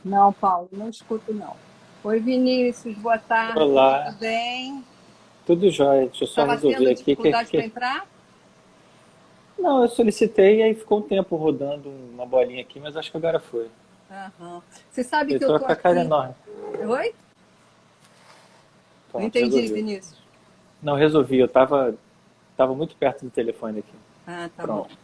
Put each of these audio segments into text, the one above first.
Não, Paulo, não escuto, não. Oi, Vinícius, boa tarde, tudo Olá, bem? tudo jóia. Deixa eu só Estava resolver tendo aqui dificuldade para entrar? Não, eu solicitei e aí ficou um tempo rodando uma bolinha aqui, mas acho que agora foi. Aham. Você sabe Eu que eu tô estou com a cara aqui. enorme. Oi? Não Pronto, entendi, resolveu. Vinícius. Não, resolvi. Eu tava muito perto do telefone aqui. Ah, tá Pronto. bom.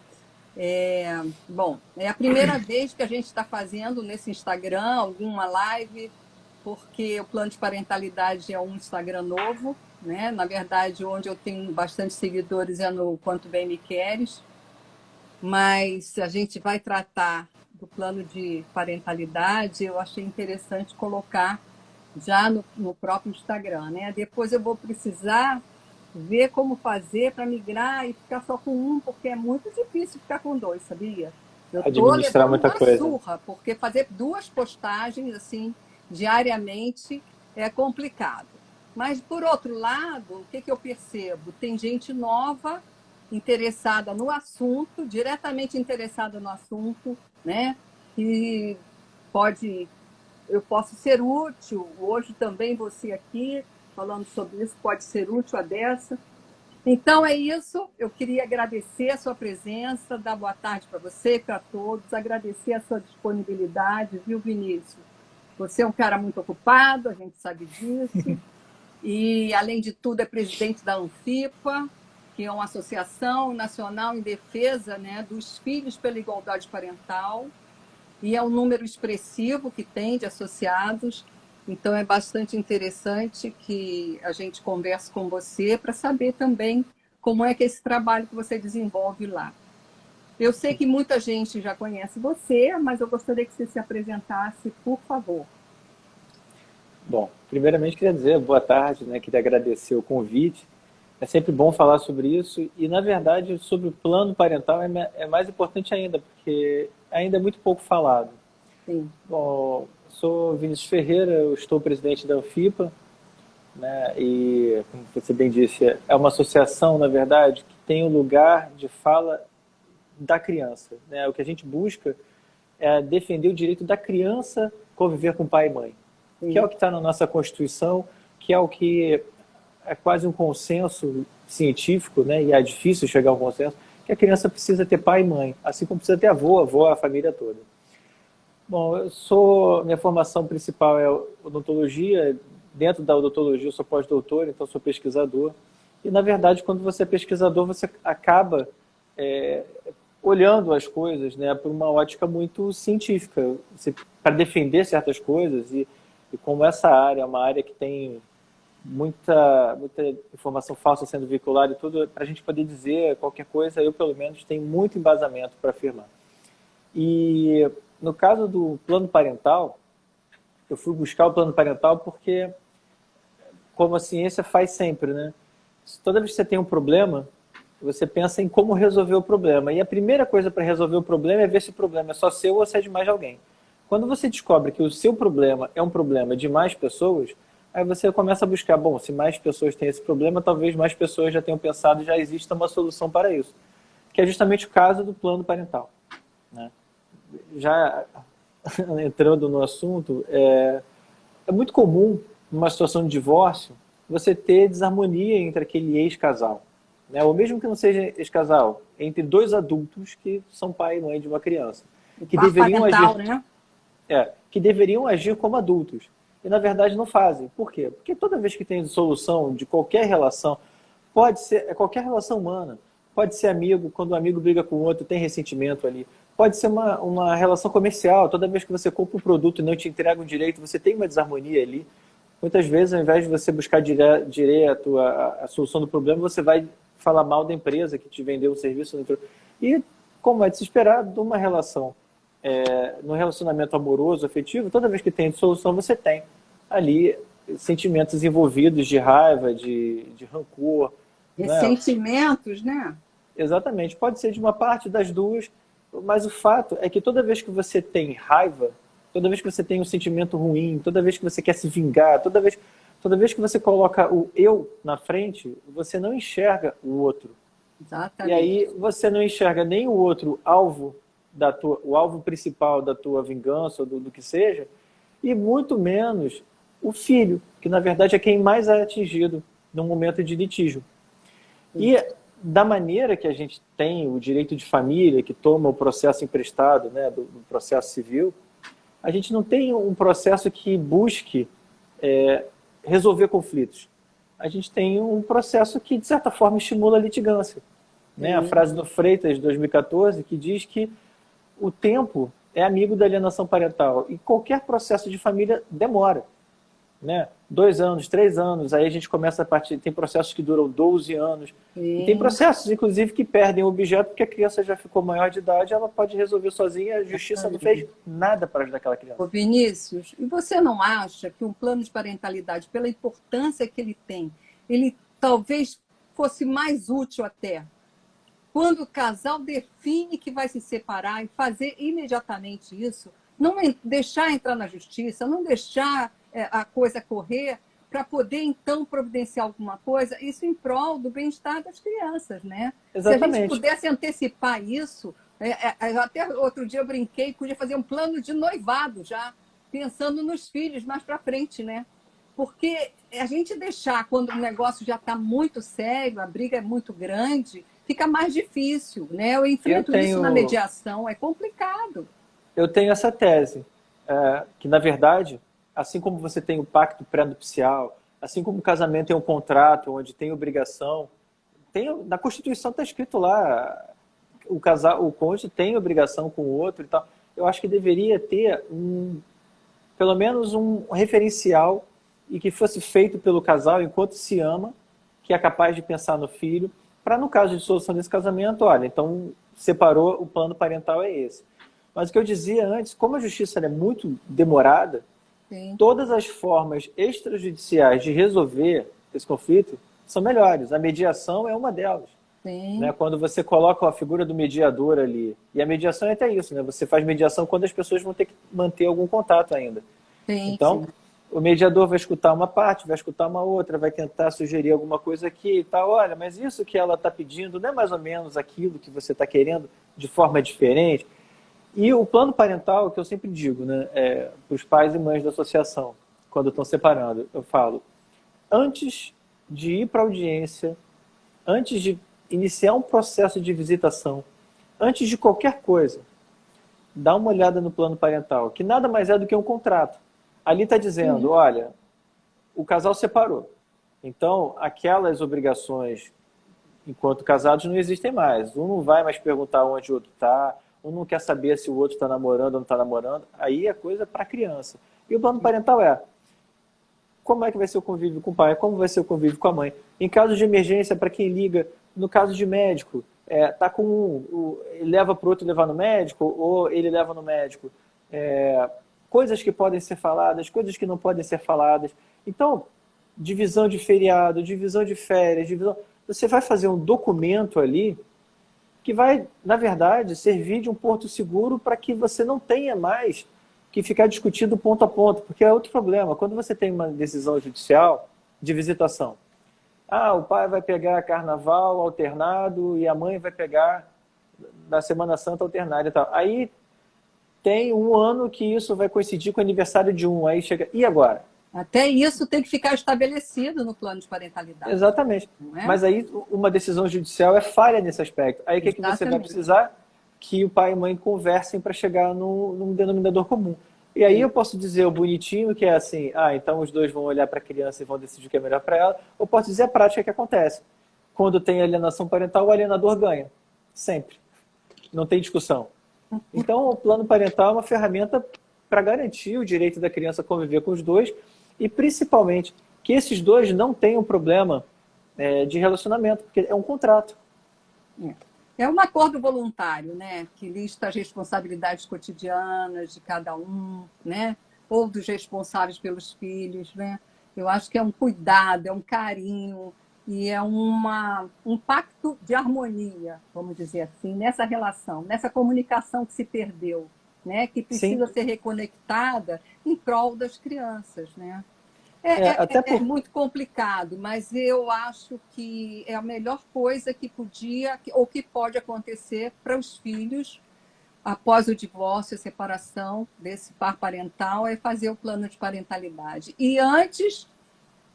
Bom, é a primeira vez que a gente está fazendo nesse Instagram alguma live, porque o plano de parentalidade é um Instagram novo, né? Na verdade, onde eu tenho bastante seguidores é no Quanto Bem Me Queres. Mas a gente vai tratar do plano de parentalidade, eu achei interessante colocar já no próprio Instagram, né? Depois eu vou precisar ver como fazer para migrar e ficar só com um, porque é muito difícil ficar com dois, sabia? Eu estou Administrar levando muita uma coisa. surra, porque fazer duas postagens assim diariamente é complicado. Mas, por outro lado, o que, que eu percebo? Tem gente nova interessada no assunto, diretamente interessada no assunto, né? Que pode, eu posso ser útil. Hoje também você aqui falando sobre isso pode ser útil a dessa. Então é isso. Eu queria agradecer a sua presença, dar boa tarde para você e para todos, agradecer a sua disponibilidade, viu, Vinícius? Você é um cara muito ocupado, a gente sabe disso. E, além de tudo, é presidente da Anfipa, que é uma associação nacional em defesa, né, dos filhos pela igualdade parental, e é um número expressivo que tem de associados. Então, é bastante interessante que a gente converse com você para saber também como é que é esse trabalho que você desenvolve lá. Eu sei que muita gente já conhece você, mas eu gostaria que você se apresentasse, por favor. Bom, primeiramente queria dizer boa tarde, né? Queria agradecer o convite. É sempre bom falar sobre isso e, na verdade, sobre o plano parental é mais importante ainda, porque ainda é muito pouco falado. Sim. Bom, sou Vinícius Ferreira, eu estou presidente da Anfipa, né? E, como você bem disse, é uma associação, na verdade, que tem o lugar de fala da criança, né? O que a gente busca é defender o direito da criança conviver com pai e mãe, que é o Sim. que está na nossa Constituição, que é o que é quase um consenso científico, né? E é difícil chegar a um consenso, que a criança precisa ter pai e mãe, assim como precisa ter avô, avó, a família toda. Bom, minha formação principal é odontologia. Dentro da odontologia eu sou pós-doutor, então sou pesquisador. E, na verdade, quando você é pesquisador, você acaba é, olhando as coisas, né, por uma ótica muito científica, para defender certas coisas. E como essa área é uma área que tem muita informação falsa sendo veiculada e tudo, para a gente poder dizer qualquer coisa, eu, pelo menos, tenho muito embasamento para afirmar. E no caso do plano parental, eu fui buscar o plano parental porque, como a ciência faz sempre, né? Toda vez que você tem um problema, você pensa em como resolver o problema. E a primeira coisa para resolver o problema é ver se o problema é só seu ou se é de mais alguém. Quando você descobre que o seu problema é um problema de mais pessoas, aí você começa a buscar, bom, se mais pessoas têm esse problema, talvez mais pessoas já tenham pensado e já exista uma solução para isso. Que é justamente o caso do plano parental, né? Já entrando no assunto, é muito comum, numa situação de divórcio, você ter desarmonia entre aquele ex-casal. Né? Ou mesmo que não seja ex-casal, entre dois adultos que são pai e mãe de uma criança. O Que par deveriam parental, agir, né? que deveriam agir como adultos. E, na verdade, não fazem. Por quê? Porque toda vez que tem solução de qualquer relação, pode ser qualquer relação humana, pode ser amigo, quando um amigo briga com o outro, tem ressentimento ali. Pode ser uma relação comercial, toda vez que você compra um produto e não te entrega um direito, você tem uma desarmonia ali. Muitas vezes, ao invés de você buscar direto a solução do problema, você vai falar mal da empresa que te vendeu o serviço. E, como é de se esperar, de uma relação, no relacionamento amoroso, afetivo, toda vez que tem dissolução, você tem ali sentimentos envolvidos de raiva, de rancor, né? Ressentimentos, né? Exatamente, pode ser de uma parte das duas, mas o fato é que toda vez que você tem raiva, toda vez que você tem um sentimento ruim, toda vez que você quer se vingar, toda vez que você coloca o eu na frente, você não enxerga o outro. E aí Exatamente. você não enxerga nem o outro alvo o alvo principal da tua vingança ou do que seja, e muito menos o filho, que na verdade é quem mais é atingido no momento de litígio. E da maneira que a gente tem o direito de família, que toma o processo emprestado, né, do processo civil, a gente não tem um processo que busque resolver conflitos. A gente tem um processo que, de certa forma, estimula a litigância. Né? A frase do Freitas, de 2014, que diz que o tempo é amigo da alienação parental. E qualquer processo de família demora. Né? 2 anos, 3 anos, aí a gente começa a partir. Tem processos que duram 12 anos. E tem processos, inclusive, que perdem o objeto porque a criança já ficou maior de idade, ela pode resolver sozinha, a justiça não fez nada para ajudar aquela criança. Ô Vinícius, e você não acha que um plano de parentalidade, pela importância que ele tem, ele talvez fosse mais útil até quando o casal define que vai se separar e fazer imediatamente isso, não deixar entrar na justiça, não deixar a coisa correr para poder, então, providenciar alguma coisa, isso em prol do bem-estar das crianças, né? Exatamente. Se a gente pudesse antecipar isso, até outro dia eu brinquei, podia fazer um plano de noivado já, pensando nos filhos mais para frente, né? Porque a gente deixar, quando o negócio já está muito sério, a briga é muito grande, fica mais difícil, né? Eu enfrento isso na mediação, é complicado. Eu tenho essa tese, que, na verdade, assim como você tem o pacto pré-nupcial, assim como o casamento é um contrato onde tem obrigação, na Constituição está escrito lá, o cônjuge tem obrigação com o outro e tal. Eu acho que deveria ter pelo menos um referencial e que fosse feito pelo casal enquanto se ama, que é capaz de pensar no filho, para, no caso de dissolução desse casamento, olha, então separou, o plano parental é esse. Mas o que eu dizia antes, como a justiça é muito demorada, sim, todas as formas extrajudiciais de resolver esse conflito são melhores. A mediação é uma delas. Sim. Né? Quando você coloca a figura do mediador ali, e a mediação é até isso, né? Você faz mediação quando as pessoas vão ter que manter algum contato ainda. Sim, então, sim, o mediador vai escutar uma parte, vai escutar uma outra, vai tentar sugerir alguma coisa aqui e tal. Olha, mas isso que ela está pedindo não é mais ou menos aquilo que você está querendo de forma diferente. E o plano parental, que eu sempre digo, né, para os pais e mães da associação, quando estão separando, eu falo, antes de ir para a audiência, antes de iniciar um processo de visitação, antes de qualquer coisa, dá uma olhada no plano parental, que nada mais é do que um contrato. Ali está dizendo, olha, o casal separou. Então, aquelas obrigações, enquanto casados, não existem mais. Um não vai mais perguntar onde o outro está, um não quer saber se o outro está namorando ou não está namorando. Aí é coisa para criança. E o plano parental como é que vai ser o convívio com o pai, como vai ser o convívio com a mãe. Em caso de emergência, para quem liga, no caso de médico, tá com ele leva para o outro levar no médico, ou ele leva no médico. Coisas que podem ser faladas, coisas que não podem ser faladas. Então, divisão de feriado, divisão de férias, você vai fazer um documento ali que vai, na verdade, servir de um porto seguro para que você não tenha mais que ficar discutindo ponto a ponto, porque é outro problema. Quando você tem uma decisão judicial de visitação, o pai vai pegar carnaval alternado e a mãe vai pegar na Semana Santa alternada e tal. Aí tem um ano que isso vai coincidir com o aniversário de um, aí chega, e agora? Até isso tem que ficar estabelecido no plano de parentalidade. Exatamente. Mas aí uma decisão judicial é falha nesse aspecto. Aí o que você vai precisar? Que o pai e a mãe conversem para chegar num denominador comum. E aí eu posso dizer o bonitinho, que é assim, então os dois vão olhar para a criança e vão decidir o que é melhor para ela, ou posso dizer a prática que acontece. Quando tem alienação parental, o alienador ganha. Sempre. Não tem discussão. Então, o plano parental é uma ferramenta para garantir o direito da criança a conviver com os dois e, principalmente, que esses dois não tenham problema de relacionamento, porque é um contrato. É um acordo voluntário, né? Que lista as responsabilidades cotidianas de cada um, né? Ou dos responsáveis pelos filhos, né? Eu acho que é um cuidado, é um carinho e é um pacto de harmonia, vamos dizer assim, nessa relação, nessa comunicação que se perdeu, né? Que precisa ser reconectada em prol das crianças, né? É muito complicado, mas eu acho que é a melhor coisa que podia ou que pode acontecer para os filhos após o divórcio, a separação desse par parental, é fazer o plano de parentalidade. E antes,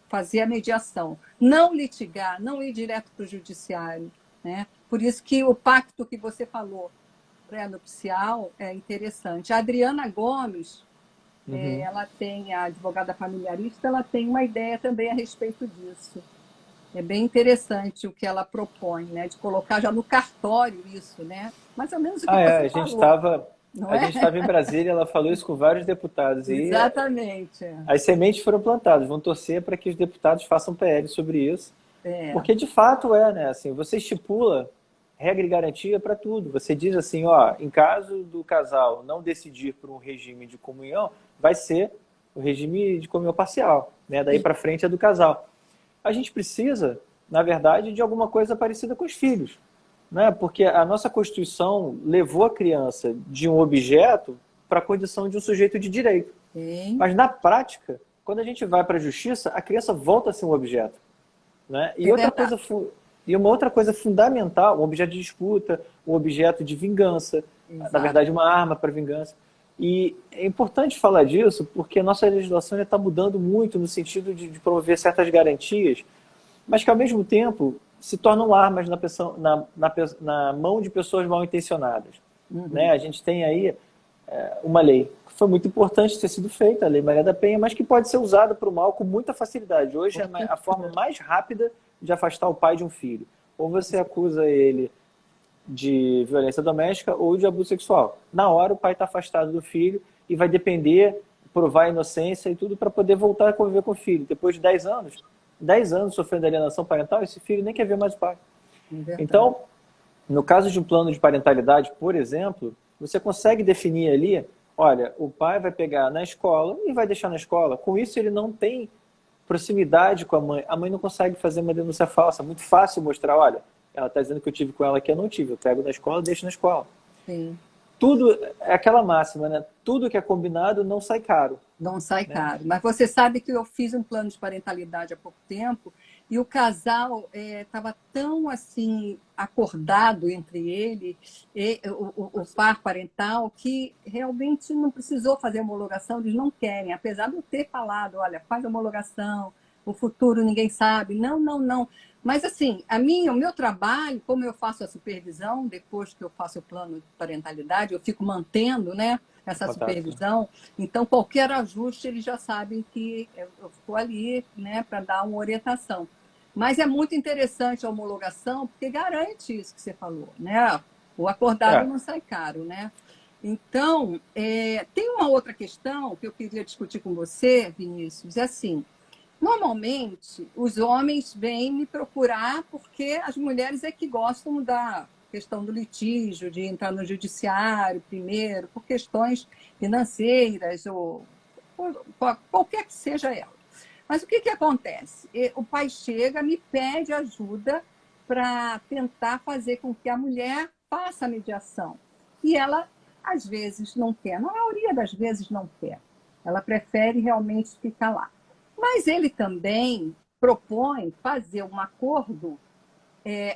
fazer a mediação. Não litigar, não ir direto para o judiciário, né? Por isso que o pacto que você falou, pré-nupcial, é interessante. A Adriana Gomes, ela tem, a advogada familiarista, ela tem uma ideia também a respeito disso. É bem interessante o que ela propõe, né? De colocar já no cartório isso, né? Mais ou menos o que você falou. A gente estava em Brasília, ela falou isso com vários deputados. Exatamente. E as sementes foram plantadas. Vão torcer para que os deputados façam PL sobre isso. Porque, de fato, né? Assim, você estipula regra e garantia para tudo. Você diz assim, ó, em caso do casal não decidir por um regime de comunhão, vai ser o regime de comunhão parcial, né? Daí para frente é do casal. A gente precisa, na verdade, de alguma coisa parecida com os filhos, né? Porque a nossa Constituição levou a criança de um objeto para a condição de um sujeito de direito. Sim. Mas, na prática, quando a gente vai para a justiça, a criança volta a ser um objeto, né? E uma outra coisa fundamental, um objeto de disputa, um objeto de vingança, na verdade, uma arma para vingança. E é importante falar disso porque a nossa legislação está mudando muito no sentido de promover certas garantias, mas que, ao mesmo tempo, se tornam armas na mão de pessoas mal intencionadas. Né? A gente tem aí uma lei que foi muito importante ter sido feita, a Lei Maria da Penha, mas que pode ser usada para o mal com muita facilidade. Hoje é a forma mais rápida de afastar o pai de um filho. Ou você acusa ele de violência doméstica ou de abuso sexual. Na hora o pai está afastado do filho e vai depender, provar a inocência e tudo para poder voltar a conviver com o filho. Depois de 10 anos sofrendo alienação parental, esse filho nem quer ver mais o pai. Então, no caso de um plano de parentalidade, por exemplo, você consegue definir ali, olha, o pai vai pegar na escola e vai deixar na escola. Com isso ele não tem proximidade com a mãe não consegue fazer uma denúncia falsa. É muito fácil mostrar, olha, ela está dizendo que eu tive com ela que eu não tive. Eu pego na escola, deixo na escola. Sim. Tudo é aquela máxima, né? Tudo que é combinado não sai caro. Não sai caro. Mas você sabe que eu fiz um plano de parentalidade há pouco tempo e o casal estava tão assim acordado entre ele e o par parental que realmente não precisou fazer homologação. Eles não querem, apesar de eu ter falado, olha, faz homologação, o futuro ninguém sabe. Não, não, não. Mas, assim, o meu trabalho, como eu faço a supervisão, depois que eu faço o plano de parentalidade, eu fico mantendo, né, essa supervisão. Então, qualquer ajuste, eles já sabem que eu estou ali, né, para dar uma orientação. Mas é muito interessante a homologação, porque garante isso que você falou, né? O acordado não sai caro, né? Então, tem uma outra questão que eu queria discutir com você, Vinícius, é assim, normalmente, os homens vêm me procurar porque as mulheres é que gostam da questão do litígio, de entrar no judiciário primeiro, por questões financeiras ou qualquer que seja ela. Mas o que acontece? O pai chega, me pede ajuda para tentar fazer com que a mulher faça a mediação. E ela, às vezes, não quer. Na maioria das vezes, não quer. Ela prefere realmente ficar lá. Mas ele também propõe fazer um acordo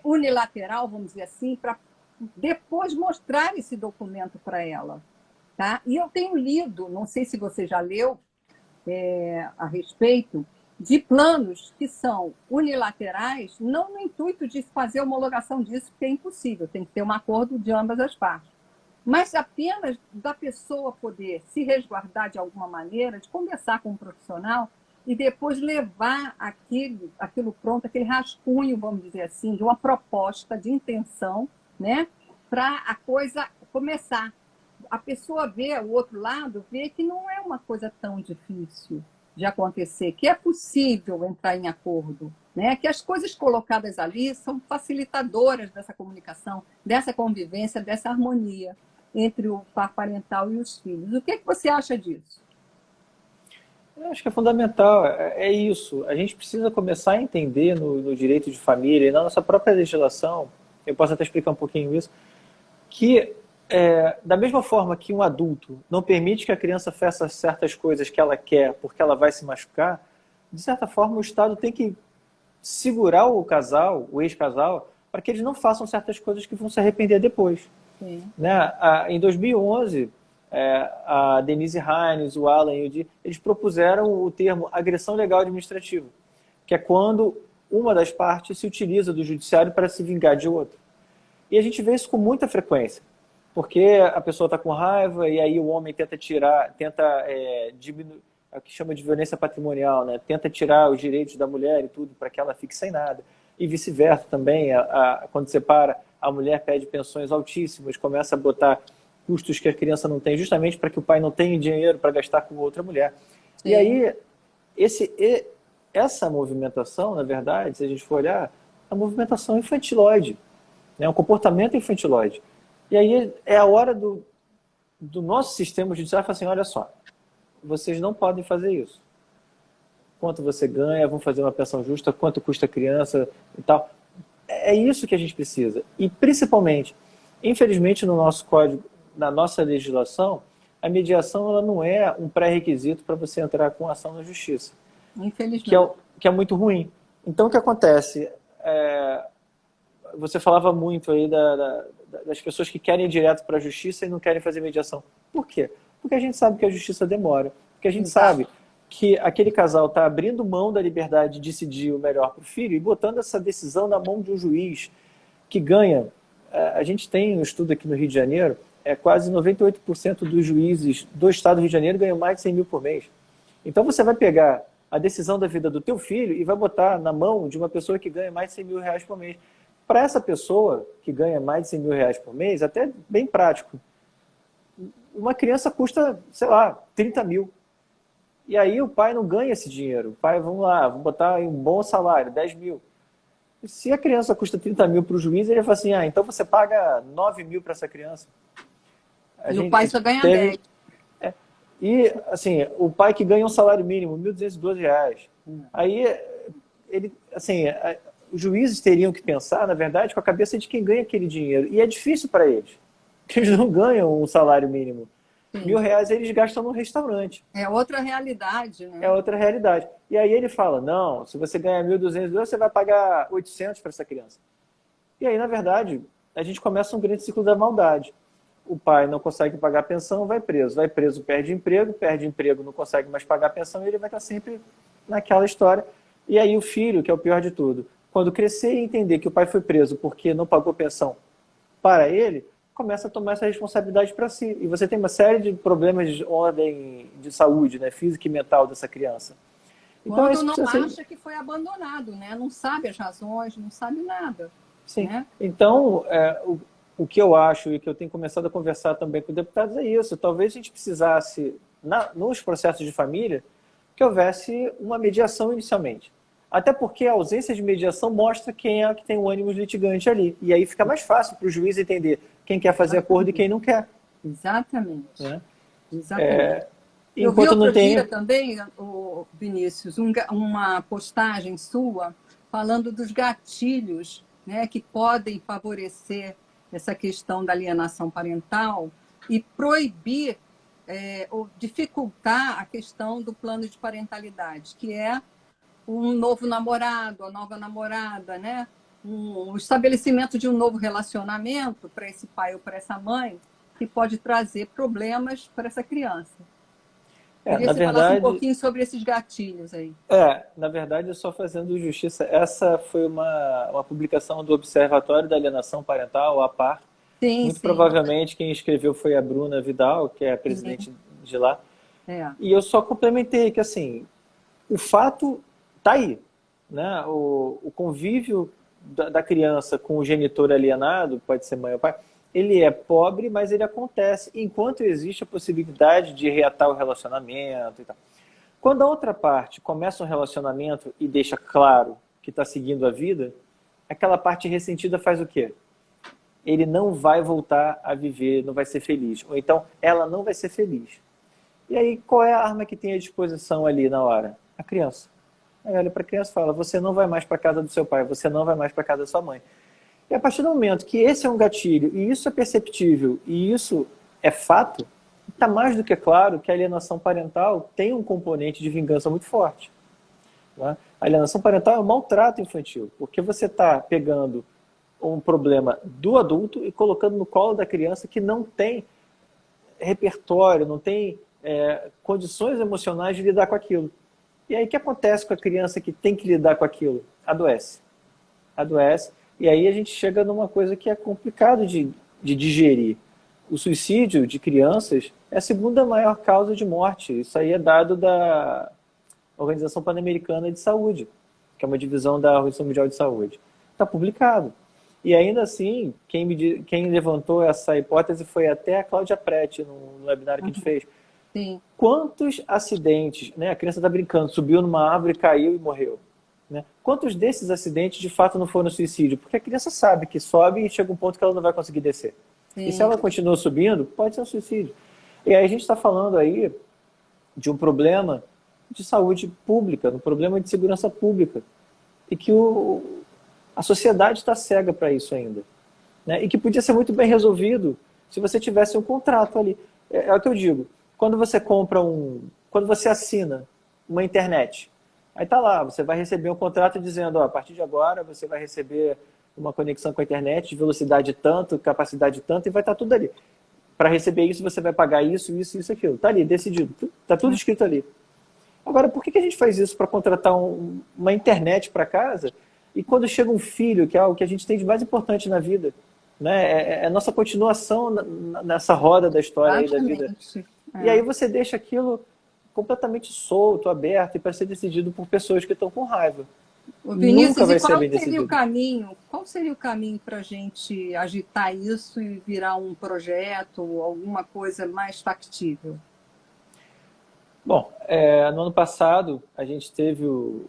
unilateral, vamos dizer assim, para depois mostrar esse documento para ela. Tá? E eu tenho lido, não sei se você já leu a respeito, de planos que são unilaterais, não no intuito de fazer homologação disso, porque é impossível, tem que ter um acordo de ambas as partes. Mas apenas da pessoa poder se resguardar de alguma maneira, de conversar com um profissional, e depois levar aquilo pronto, aquele rascunho, vamos dizer assim, de uma proposta de intenção, né, para a coisa começar. A pessoa vê, o outro lado, vê que não é uma coisa tão difícil de acontecer, que é possível entrar em acordo, né, que as coisas colocadas ali são facilitadoras dessa comunicação, dessa convivência, dessa harmonia entre o par parental e os filhos. O que você acha disso? Eu acho que é fundamental, é isso. A gente precisa começar a entender no direito de família e na nossa própria legislação, eu posso até explicar um pouquinho isso, que da mesma forma que um adulto não permite que a criança faça certas coisas que ela quer porque ela vai se machucar, de certa forma o Estado tem que segurar o casal, o ex-casal, para que eles não façam certas coisas que vão se arrepender depois. Sim. Né? Em 2011, a Denise Hines, o Alan e o Di, eles propuseram o termo agressão legal administrativa, que é quando uma das partes se utiliza do judiciário para se vingar de outra. E a gente vê isso com muita frequência, porque a pessoa está com raiva e aí o homem tenta diminuir, é o que chama de violência patrimonial, né? Tenta tirar os direitos da mulher e tudo para que ela fique sem nada. E vice-versa também, quando separa, a mulher pede pensões altíssimas, começa a botar custos que a criança não tem, justamente para que o pai não tenha dinheiro para gastar com outra mulher. Sim. E aí, essa movimentação, na verdade, se a gente for olhar, é uma movimentação infantilóide, né? Um comportamento infantilóide. E aí é a hora do nosso sistema judiciário falar assim, olha só, vocês não podem fazer isso. Quanto você ganha, vão fazer uma pensão justa, quanto custa a criança e tal. É isso que a gente precisa. E principalmente, infelizmente no nosso código, na nossa legislação, a mediação ela não é um pré-requisito para você entrar com ação na justiça. Infelizmente. Que é muito ruim. Então o que acontece? Você falava muito aí das pessoas que querem ir direto para a justiça e não querem fazer mediação. Por quê? Porque a gente sabe que a justiça demora. Porque a gente sabe que aquele casal está abrindo mão da liberdade de decidir o melhor para o filho e botando essa decisão na mão de um juiz que ganha. A gente tem um estudo aqui no Rio de Janeiro, quase 98% dos juízes do estado do Rio de Janeiro ganham mais de 100 mil por mês. Então você vai pegar a decisão da vida do teu filho e vai botar na mão de uma pessoa que ganha mais de 100 mil reais por mês. Para essa pessoa que ganha mais de 100 mil reais por mês, até bem prático, uma criança custa, sei lá, 30 mil. E aí o pai não ganha esse dinheiro. O pai, vamos botar um bom salário, 10 mil. E se a criança custa 30 mil para o juiz, ele vai falar assim, então você paga 9 mil para essa criança. E o pai só ganha 10. E, assim, o pai que ganha um salário mínimo, R$ 1.212. Aí, os juízes teriam que pensar, na verdade, com a cabeça de quem ganha aquele dinheiro. E é difícil para eles, porque eles não ganham um salário mínimo. Sim. R$ 1.000 eles gastam no restaurante. É outra realidade, né? É outra realidade. E aí ele fala, não, se você ganhar 1.200, você vai pagar 800 para essa criança. E aí, na verdade, a gente começa um grande ciclo da maldade. O pai não consegue pagar a pensão, vai preso, perde emprego, não consegue mais pagar a pensão e ele vai estar sempre naquela história. E aí o filho, que é o pior de tudo, quando crescer e entender que o pai foi preso porque não pagou pensão para ele, começa a tomar essa responsabilidade para si. E você tem uma série de problemas de ordem de saúde, né, física e mental dessa criança. Então, quando não acha que foi abandonado, né? Não sabe as razões, não sabe nada. Sim. Né? Então, o que eu acho e que eu tenho começado a conversar também com deputados é isso. Talvez a gente precisasse, nos processos de família, que houvesse uma mediação inicialmente. Até porque a ausência de mediação mostra quem é que tem o ânimo litigante ali. E aí fica mais fácil para o juiz entender quem quer fazer acordo e quem não quer. Exatamente. Né? Exatamente. Eu vi outro dia também, Vinícius, uma postagem sua falando dos gatilhos, né, que podem favorecer essa questão da alienação parental e proibir ou dificultar a questão do plano de parentalidade, que é um novo namorado, a nova namorada, né? O estabelecimento de um novo relacionamento para esse pai ou para essa mãe, que pode trazer problemas para essa criança. Queria que você falasse um pouquinho sobre esses gatilhos aí. Na verdade, só fazendo justiça, essa foi uma publicação do Observatório da Alienação Parental, o APAR. Muito provavelmente quem escreveu foi a Bruna Vidal, que é a presidente de lá. E eu só complementei que, assim, o fato está aí, né? O convívio da criança com o genitor alienado, pode ser mãe ou pai, ele é pobre, mas ele acontece enquanto existe a possibilidade de reatar o relacionamento e tal. Quando a outra parte começa um relacionamento e deixa claro que está seguindo a vida, aquela parte ressentida faz o quê? Ele não vai voltar a viver, não vai ser feliz. Ou então, ela não vai ser feliz. E aí, qual é a arma que tem à disposição ali na hora? A criança. Aí olha para a criança e fala, você não vai mais para a casa do seu pai, você não vai mais para a casa da sua mãe. E a partir do momento que esse é um gatilho, e isso é perceptível, e isso é fato, está mais do que claro que a alienação parental tem um componente de vingança muito forte. Né? A alienação parental é um maltrato infantil, porque você está pegando um problema do adulto e colocando no colo da criança que não tem repertório, não tem condições emocionais de lidar com aquilo. E aí o que acontece com a criança que tem que lidar com aquilo? Adoece. Adoece. E aí a gente chega numa coisa que é complicado de digerir. O suicídio de crianças é a segunda maior causa de morte. Isso aí é dado da Organização Pan-Americana de Saúde, que é uma divisão da Organização Mundial de Saúde. Está publicado. E ainda assim, quem levantou essa hipótese foi até a Cláudia Prete, no webinar que a gente fez. Sim. Quantos acidentes, né? A criança está brincando, subiu numa árvore, caiu e morreu. Né? Quantos desses acidentes de fato não foram suicídio? Porque a criança sabe que sobe e chega um ponto que ela não vai conseguir descer. Sim. E se ela continua subindo, pode ser um suicídio. E aí a gente está falando aí de um problema de saúde pública, um problema de segurança pública. E que a sociedade está cega para isso ainda. Né? E que podia ser muito bem resolvido se você tivesse um contrato ali. É o que eu digo. Quando você compra quando você assina uma internet, aí tá lá, você vai receber um contrato dizendo, ó, a partir de agora você vai receber uma conexão com a internet de velocidade tanto, capacidade tanto, e vai estar tudo ali. Para receber isso, você vai pagar isso, isso, isso, aquilo. Tá ali, decidido. Tá tudo escrito ali. Agora, por que a gente faz isso para contratar uma internet para casa e quando chega um filho, que é algo que a gente tem de mais importante na vida, né? É a nossa continuação nessa roda da história aí da vida. E aí você deixa aquilo completamente solto, aberto e para ser decidido por pessoas que estão com raiva. Vinícius, nunca vai ser bem decidido. Qual seria o caminho para a gente agitar isso e virar um projeto ou alguma coisa mais factível? Bom, no ano passado a gente teve o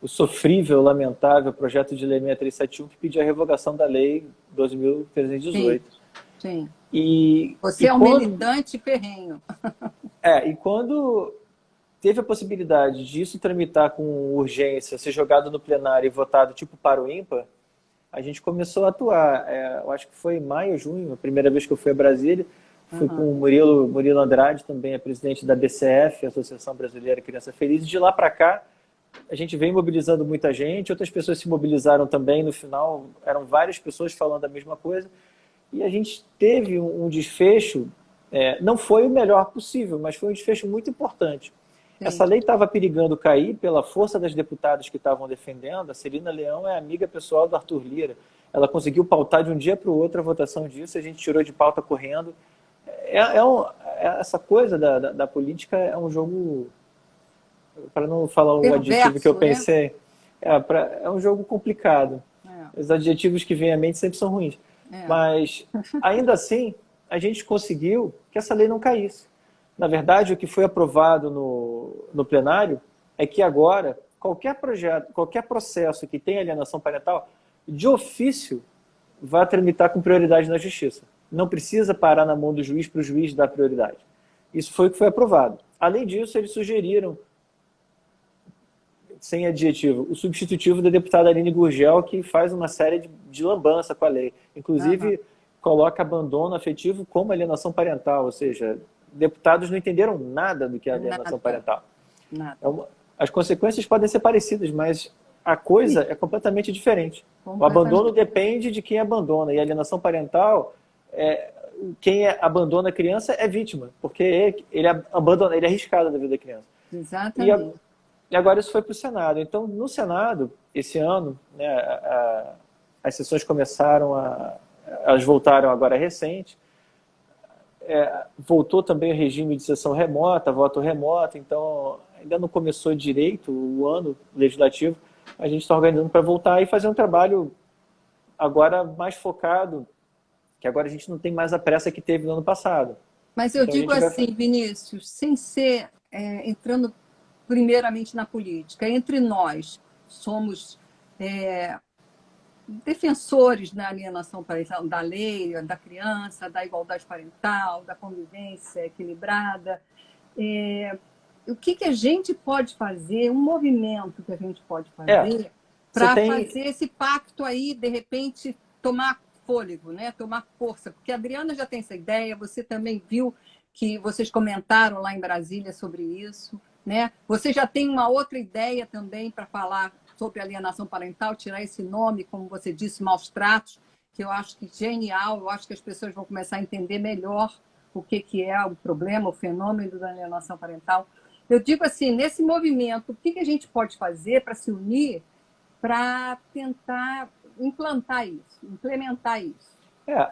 sofrível, lamentável projeto de lei 6371 que pedia a revogação da lei 12.318. Sim. E você é um militante ferrenho. E quando teve a possibilidade disso tramitar com urgência, ser jogado no plenário e votado tipo para o ímpar, a gente começou a atuar. Eu acho que foi em maio, junho, a primeira vez que eu fui a Brasília. Fui com o Murilo Andrade, também é presidente da BCF, Associação Brasileira Criança Feliz. E de lá para cá, a gente vem mobilizando muita gente, outras pessoas se mobilizaram também. No final, eram várias pessoas falando a mesma coisa. E a gente teve um desfecho, não foi o melhor possível, mas foi um desfecho muito importante. Sim. Essa lei estava perigando cair pela força das deputadas que estavam defendendo. A Celina Leão é amiga pessoal do Arthur Lira. Ela conseguiu pautar de um dia para o outro a votação disso, a gente tirou de pauta correndo. Essa coisa da política é um jogo, para não falar o adjetivo que eu pensei, é um jogo complicado. Os adjetivos que vêm à mente sempre são ruins. Mas, ainda assim, a gente conseguiu que essa lei não caísse. Na verdade, o que foi aprovado no plenário é que agora, qualquer projeto, qualquer processo que tenha alienação parental, de ofício, vai tramitar com prioridade na justiça. Não precisa parar na mão do juiz para o juiz dar prioridade. Isso foi o que foi aprovado. Além disso, eles sugeriram, sem adjetivo, o substitutivo da deputada Aline Gurgel, que faz uma série de lambança com a lei. Inclusive, coloca abandono afetivo como alienação parental, ou seja, deputados não entenderam nada do que é alienação parental. As consequências podem ser parecidas, mas a coisa é completamente diferente. O abandono depende de quem abandona, e a alienação parental... quem abandona a criança é vítima, porque ele é arriscado da vida da criança. Exatamente. E agora isso foi para o Senado. Então, no Senado, esse ano, né, as sessões começaram elas voltaram agora recente. Voltou também o regime de sessão remota, voto remoto, então ainda não começou direito o ano legislativo. A gente está organizando para voltar e fazer um trabalho agora mais focado, que agora a gente não tem mais a pressa que teve no ano passado. Mas eu digo assim, Vinícius, sem ser entrando primeiramente na política, entre nós somos defensores da alienação parental, da lei, da criança, da igualdade parental, da convivência equilibrada. O que a gente pode fazer, um movimento que a gente pode fazer para fazer esse pacto aí, de repente, tomar fôlego, né? Tomar força, porque a Adriana já tem essa ideia, você também viu que vocês comentaram lá em Brasília sobre isso, né? Você já tem uma outra ideia também para falar sobre alienação parental, tirar esse nome, como você disse, maus tratos, que eu acho que genial, eu acho que as pessoas vão começar a entender melhor o que é o problema, o fenômeno da alienação parental. Eu digo assim, nesse movimento, o que a gente pode fazer para se unir para tentar implantar isso, implementar isso?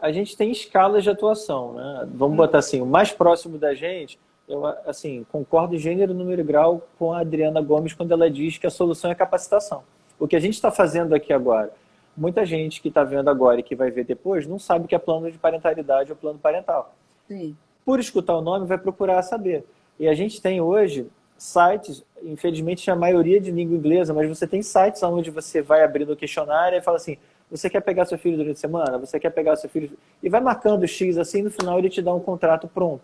A gente tem escalas de atuação, né? Vamos botar assim, o mais próximo da gente, eu assim, concordo em gênero, número e grau com a Adriana Gomes quando ela diz que a solução é capacitação. O que a gente está fazendo aqui agora, muita gente que está vendo agora e que vai ver depois não sabe o que é plano de parentalidade ou plano parental. Sim. Por escutar o nome, vai procurar saber. E a gente tem hoje sites, infelizmente a maioria de língua inglesa, mas você tem sites onde você vai abrindo o questionário e fala assim, você quer pegar seu filho durante a semana? Você quer pegar seu filho... E vai marcando o X assim, no final ele te dá um contrato pronto.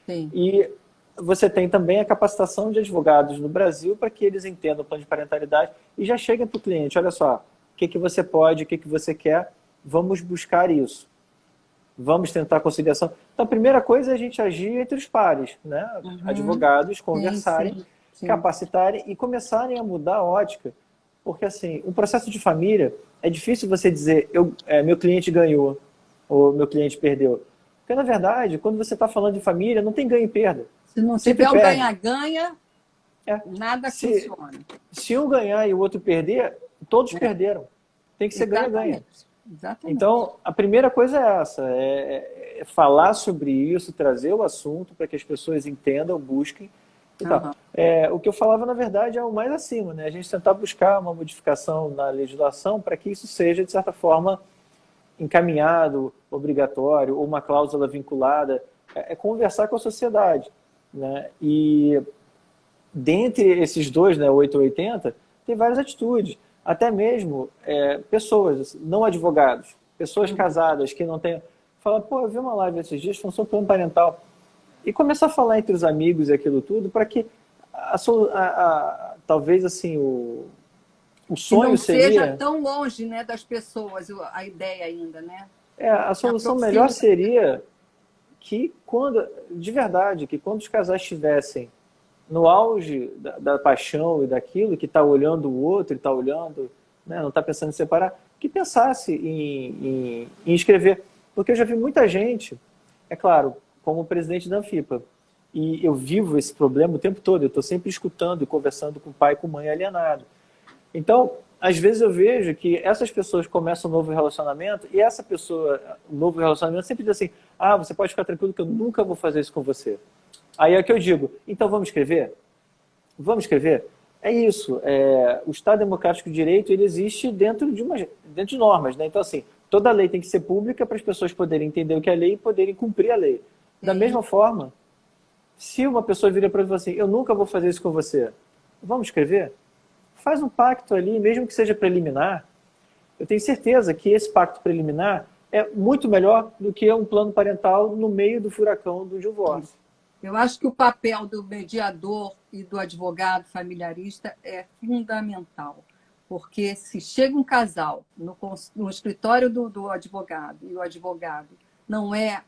Sim. E você tem também a capacitação de advogados no Brasil para que eles entendam o plano de parentalidade e já cheguem para o cliente, olha só, o que você pode, o que você quer, vamos buscar isso. Vamos tentar conciliação. Então, a primeira coisa é a gente agir entre os pares, né? Advogados conversarem, sim. capacitarem e começarem a mudar a ótica. Porque, assim, um processo de família, é difícil você dizer, meu cliente ganhou, ou meu cliente perdeu. Porque, na verdade, quando você está falando de família, não tem ganho e perda. Se não tiver um ganha-ganha, nada funciona. Se um ganhar e o outro perder, todos perderam. Tem que ser ganha-ganha. Exatamente. Então, a primeira coisa é essa, é falar sobre isso, trazer o assunto para que as pessoas entendam, busquem. O que eu falava, na verdade, é o mais acima, né? A gente tentar buscar uma modificação na legislação para que isso seja, de certa forma, encaminhado, obrigatório, ou uma cláusula vinculada. É conversar com a sociedade, né? E dentre esses dois, né, 8 ou 80, tem várias atitudes. Até mesmo pessoas, não advogados, pessoas casadas que não têm... Fala, pô, eu vi uma live esses dias, falando sobre plano parental. E começar a falar entre os amigos e aquilo tudo, para que talvez assim, o sonho não seria... seja tão longe, né, das pessoas, a ideia ainda, né? A solução melhor seria que de verdade, que quando os casais estivessem no auge da paixão e daquilo, que está olhando o outro, está olhando, né, não está pensando em separar, que pensasse em escrever. Porque eu já vi muita gente, é claro, como presidente da Anfipa, e eu vivo esse problema o tempo todo, eu estou sempre escutando e conversando com pai e com mãe alienado. Então, às vezes eu vejo que essas pessoas começam um novo relacionamento e essa pessoa, um novo relacionamento, sempre diz assim, você pode ficar tranquilo que eu nunca vou fazer isso com você. Aí é que eu digo, então vamos escrever? Vamos escrever? É isso, o Estado Democrático de Direito ele existe dentro de normas, né? Então, assim, toda lei tem que ser pública para as pessoas poderem entender o que é lei e poderem cumprir a lei. Da mesma forma, se uma pessoa vira para você assim, eu nunca vou fazer isso com você, vamos escrever? Faz um pacto ali, mesmo que seja preliminar. Eu tenho certeza que esse pacto preliminar é muito melhor do que um plano parental no meio do furacão do divórcio. Eu acho que o papel do mediador e do advogado familiarista é fundamental, porque se chega um casal no escritório do advogado e o advogado não é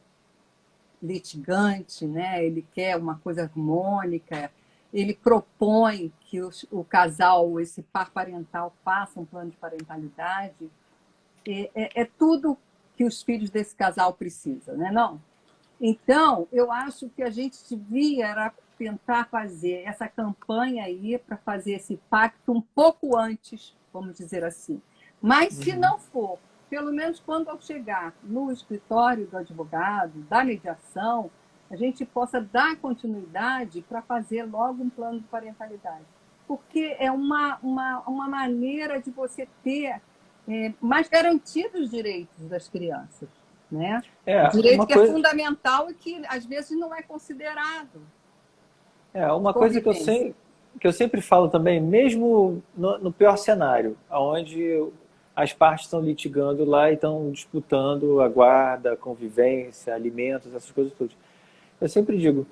litigante, né? Ele quer uma coisa harmônica, ele propõe que o casal, esse par parental, faça um plano de parentalidade, é tudo que os filhos desse casal precisam, né? Não? Então, eu acho que a gente devia era tentar fazer essa campanha aí para fazer esse pacto um pouco antes, vamos dizer assim. Mas, se não for, pelo menos quando eu chegar no escritório do advogado, da mediação, a gente possa dar continuidade para fazer logo um plano de parentalidade. Porque é uma maneira de você ter mais garantidos os direitos das crianças. Né? Direito que é fundamental e que às vezes não é considerado. Uma coisa que eu sempre falo também, mesmo no pior cenário, onde as partes estão litigando lá e estão disputando a guarda, a convivência, alimentos, essas coisas todas. Eu sempre digo,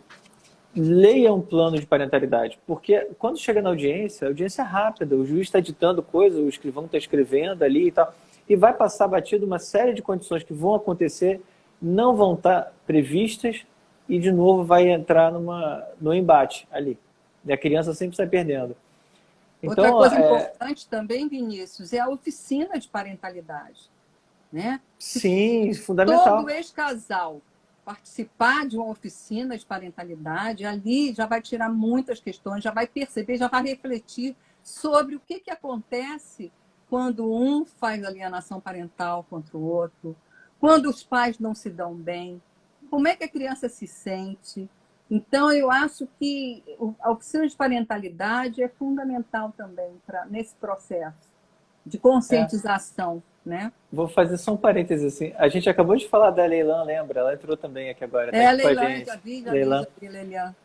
leia um plano de parentalidade, porque quando chega na audiência, a audiência é rápida, o juiz está ditando coisas, o escrivão está escrevendo ali e tal, e vai passar batido uma série de condições que vão acontecer, não vão estar previstas e, de novo, vai entrar no embate ali. E a criança sempre sai perdendo. Outra Então, coisa importante também, Vinícius, é a oficina de parentalidade, né? Se sim, todo fundamental. ex-casal participar de uma oficina de parentalidade, ali já vai tirar muitas questões, já vai perceber, já vai refletir sobre o que acontece quando um faz alienação parental contra o outro, quando os pais não se dão bem, como é que a criança se sente. Então, eu acho que a oficina de parentalidade é fundamental também nesse processo de É. conscientização, né? Vou fazer só um parênteses assim. A gente acabou de falar da Leilã, lembra? Ela entrou também aqui agora, está É, aqui com a Leilã, gente. já vi, Leilã. Leilã.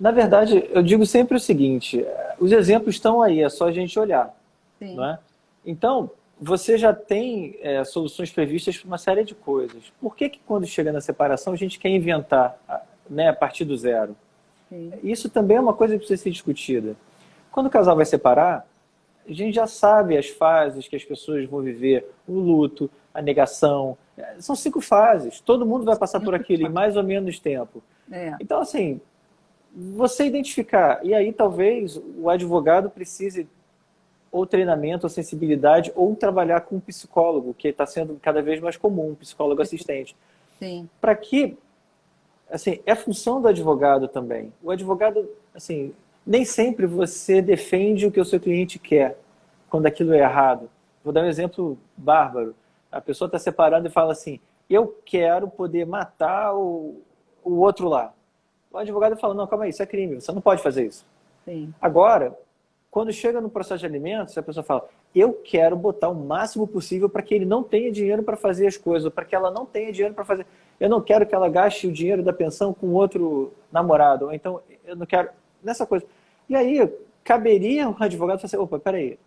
Na verdade, eu digo sempre o seguinte: os exemplos estão aí, é só a gente olhar, não Sim, é? Então, você já tem soluções previstas para uma série de coisas. Por que que quando chega na separação a gente quer inventar, né, a partir do zero? sim. Isso também é uma coisa que precisa ser discutida. Quando o casal vai separar, a gente já sabe as fases que as pessoas vão viver, o luto, a negação. São 5 fases. Todo mundo vai passar por aquilo em mais ou menos tempo. É, Então, assim, você identificar, e aí talvez o advogado precise ou treinamento, ou sensibilidade, ou trabalhar com um psicólogo, que está sendo cada vez mais comum, um psicólogo assistente. sim. Para que, assim, é função do advogado também. O advogado, assim, nem sempre você defende o que o seu cliente quer, quando aquilo é errado. Vou dar um exemplo bárbaro. A pessoa está separando e fala assim, eu quero poder matar o outro lá. O advogado fala, não, calma aí, isso é crime, você não pode fazer isso. Sim. Agora, quando chega no processo de alimentos, a pessoa fala, eu quero botar o máximo possível para que ele não tenha dinheiro para fazer as coisas, para que ela não tenha dinheiro para fazer. Eu não quero que ela gaste o dinheiro da pensão com outro namorado, ou então eu não quero nessa coisa. E aí, caberia um advogado falar assim, opa, peraí,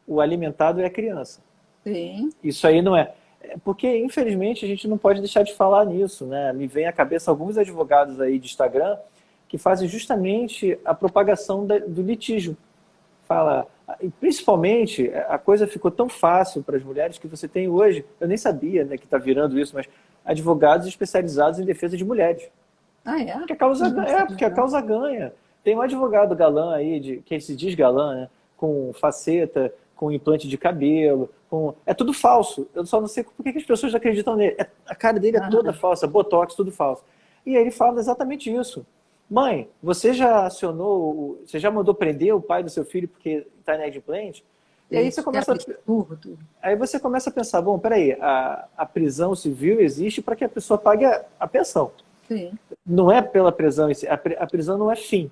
o alimentado é a criança. Sim. Isso aí não é. Porque, infelizmente, a gente não pode deixar de falar nisso, né? Me vem à cabeça alguns advogados aí de Instagram que fazem justamente a propagação do litígio. Fala, e principalmente, a coisa ficou tão fácil para as mulheres que você tem hoje, eu nem sabia, né, que está virando isso, mas advogados especializados em defesa de mulheres. Ah, é? Porque a causa, Não sabia, porque a não. causa ganha. Tem um advogado galã aí, que se diz galã, né? Com faceta, com implante de cabelo, é tudo falso. Eu só não sei por que as pessoas acreditam nele. A cara dele é toda Aham. falsa, botox, tudo falso. E aí ele fala exatamente isso. Mãe, você já acionou, você já mandou prender o pai do seu filho porque está inadimplente? E aí você Gente, que começa, absurdo. aí você começa a pensar, bom, peraí, a prisão civil existe para que a pessoa pague a pensão. Sim. Não é pela prisão em si, a prisão não é fim,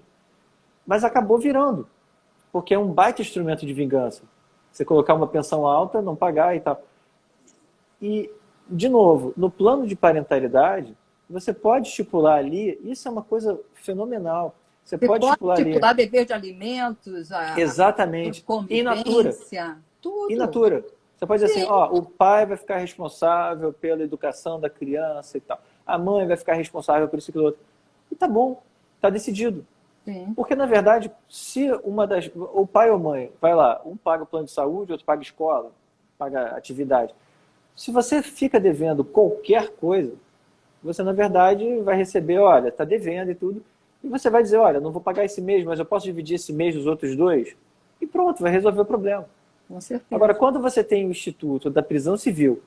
mas acabou virando, porque é um baita instrumento de vingança. Você colocar uma pensão alta, não pagar e tal. E, de novo, no plano de parentalidade, você pode estipular ali, isso é uma coisa fenomenal, você Você pode pode estipular ali, estipular dever de alimentos, a exatamente, in natura, convivência, in tudo. natura. Você pode dizer assim, Sim, ó, o pai vai ficar responsável pela educação da criança e tal, a mãe vai ficar responsável por isso e aquilo outro. E tá bom, tá decidido. sim. Porque, na verdade, se o pai ou mãe, vai lá, um paga o plano de saúde, outro paga escola, paga atividade. Se você fica devendo qualquer coisa, você, na verdade, vai receber, olha, está devendo e tudo, e você vai dizer, olha, não vou pagar esse mês, mas eu posso dividir esse mês nos outros 2, e pronto, vai resolver o problema. Com Agora, certeza. quando você tem o Instituto da Prisão Civil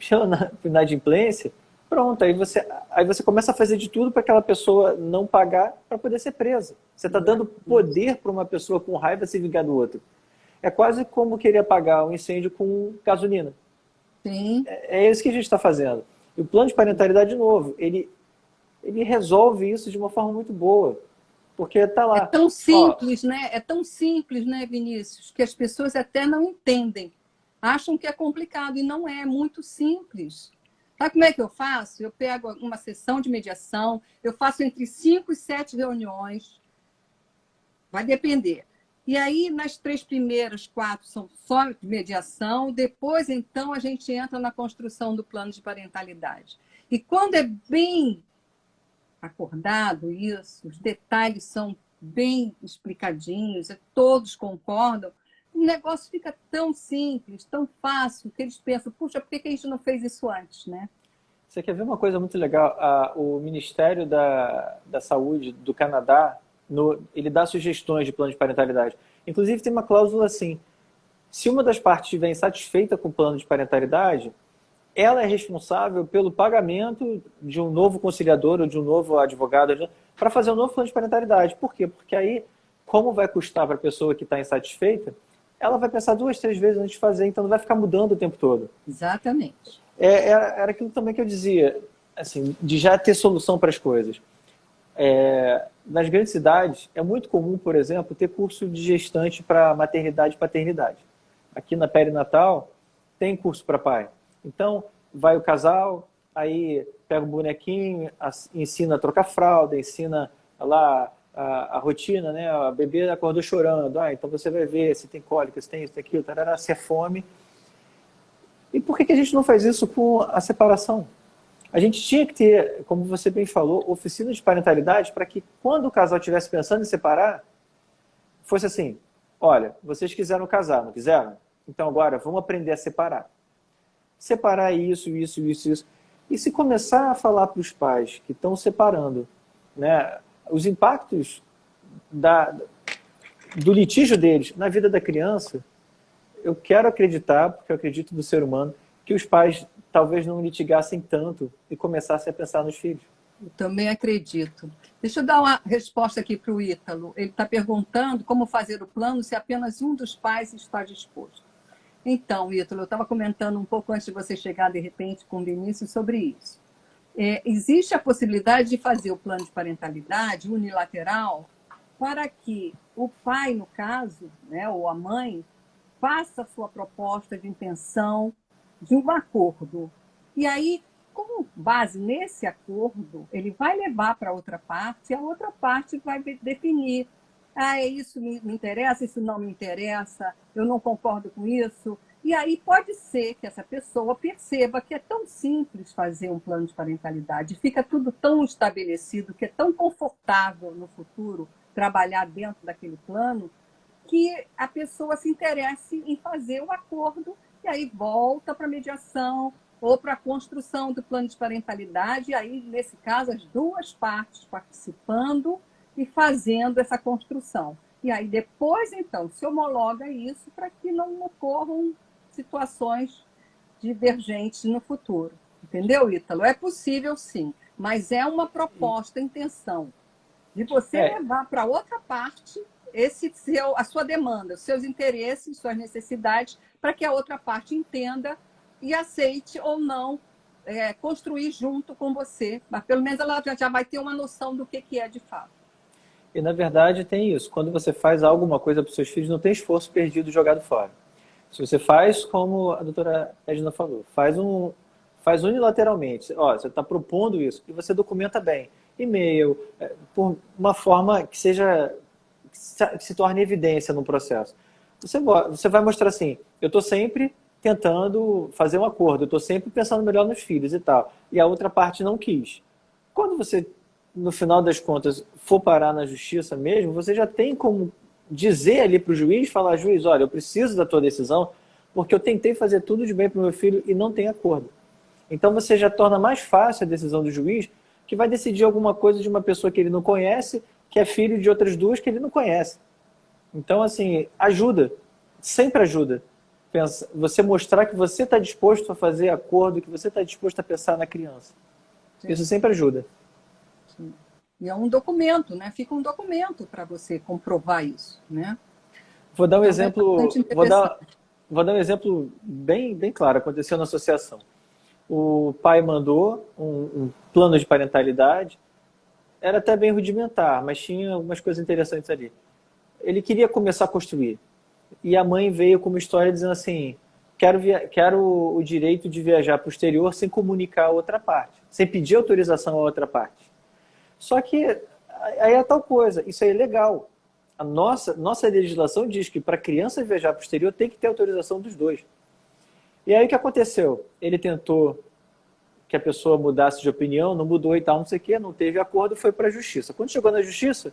pela inadimplência, pronto, aí você começa a fazer de tudo para aquela pessoa não pagar para poder ser presa. Você está dando poder para uma pessoa com raiva se vingar do outro. É quase como querer apagar um incêndio com gasolina. Sim. É isso que a gente está fazendo. E o plano de parentalidade, de novo, ele resolve isso de uma forma muito boa. Porque está É lá, tão ó, simples, né? É tão simples, né, Vinícius, que as pessoas até não entendem. Acham que é complicado e não é, é muito simples. Sabe como é que eu faço? Eu pego uma sessão de mediação, eu faço entre 5 e 7 reuniões, vai depender. E aí, nas 3 primeiras, 4 são só de mediação, depois, então, a gente entra na construção do plano de parentalidade. E quando é bem acordado isso, os detalhes são bem explicadinhos, todos concordam, o negócio fica tão simples, tão fácil, que eles pensam, puxa, por que a gente não fez isso antes, né? você quer ver uma coisa muito legal? O Ministério da Saúde do Canadá ele dá sugestões de plano de parentalidade. Inclusive tem uma cláusula assim, se uma das partes estiver insatisfeita com o plano de parentalidade, ela é responsável pelo pagamento de um novo conciliador ou de um novo advogado para fazer um novo plano de parentalidade. Por quê? Porque aí, como vai custar para a pessoa que está insatisfeita, ela vai pensar 2, 3 vezes antes de fazer, então não vai ficar mudando o tempo todo. Exatamente. Era aquilo também que eu dizia, assim, de já ter solução para as coisas. Nas grandes cidades, é muito comum, por exemplo, ter curso de gestante para maternidade e paternidade. Aqui na Perinatal, tem curso para pai. Então, vai o casal, aí pega o bonequinho, ensina a trocar fralda, ensina lá a rotina, né? A bebê acordou chorando, então você vai ver se tem cólica, se tem isso, tem aquilo, tarará, se é fome. E por que a gente não faz isso com a separação? A gente tinha que ter, como você bem falou, oficina de parentalidade para que quando o casal estivesse pensando em separar, fosse assim, olha, vocês quiseram casar, não quiseram? Então agora vamos aprender a separar. Separar isso. E se começar a falar para os pais que estão separando, né, os impactos do litígio deles na vida da criança, eu quero acreditar, porque eu acredito no ser humano, que os pais talvez não litigassem tanto e começassem a pensar nos filhos. Eu também acredito. Deixa eu dar uma resposta aqui para o Ítalo. Ele está perguntando como fazer o plano se apenas um dos pais está disposto. Então, Ítalo, eu estava comentando um pouco antes de você chegar, de repente, com o Vinícius sobre isso. Existe a possibilidade de fazer o plano de parentalidade unilateral para que o pai, no caso, né, ou a mãe, faça a sua proposta de intenção de um acordo. E aí, com base nesse acordo, ele vai levar para a outra parte e a outra parte vai definir. Isso me interessa, isso não me interessa, eu não concordo com isso. E aí pode ser que essa pessoa perceba que é tão simples fazer um plano de parentalidade, fica tudo tão estabelecido, que é tão confortável no futuro trabalhar dentro daquele plano, que a pessoa se interesse em fazer o acordo e aí volta para a mediação ou para a construção do plano de parentalidade, e aí, nesse caso, as duas partes participando e fazendo essa construção. E aí, depois, então, se homologa isso para que não ocorram situações divergentes no futuro. Entendeu, Ítalo? É possível, sim, mas é uma proposta, intenção, de você levar para outra parte a sua demanda, os seus interesses, suas necessidades, para que a outra parte entenda e aceite ou não construir junto com você. Mas pelo menos ela já vai ter uma noção do que é de fato. E na verdade tem isso. Quando você faz alguma coisa para os seus filhos, não tem esforço perdido jogado fora. Se você faz, como a doutora Edna falou, faz unilateralmente. Você está propondo isso e você documenta bem. E-mail, por uma forma que se torne evidência no processo. Você vai mostrar assim, eu estou sempre tentando fazer um acordo, eu estou sempre pensando melhor nos filhos e tal. E a outra parte não quis. Quando você, no final das contas, for parar na justiça mesmo, você já tem como dizer ali para o juiz, falar, juiz, olha, eu preciso da tua decisão, porque eu tentei fazer tudo de bem para o meu filho e não tem acordo. Então você já torna mais fácil a decisão do juiz, que vai decidir alguma coisa de uma pessoa que ele não conhece, que é filho de outras duas que ele não conhece. Então, assim, ajuda, sempre ajuda. Você mostrar que você está disposto a fazer acordo, que você está disposto a pensar na criança. Sim. Isso sempre ajuda. Sim. E é um documento, né? Fica um documento para você comprovar isso, né? Vou dar um exemplo. Vou dar um exemplo bem claro. Aconteceu na associação. O pai mandou um plano de parentalidade. Era até bem rudimentar, mas tinha algumas coisas interessantes ali. Ele queria começar a construir. E a mãe veio com uma história dizendo assim, quero o direito de viajar para o exterior sem comunicar a outra parte, sem pedir autorização à outra parte. Só que aí é tal coisa, isso aí é legal. A nossa legislação diz que para criança viajar para o exterior tem que ter autorização dos dois. E aí o que aconteceu? Ele tentou que a pessoa mudasse de opinião, não mudou e tal, não sei o quê, não teve acordo, foi para a justiça. Quando chegou na justiça,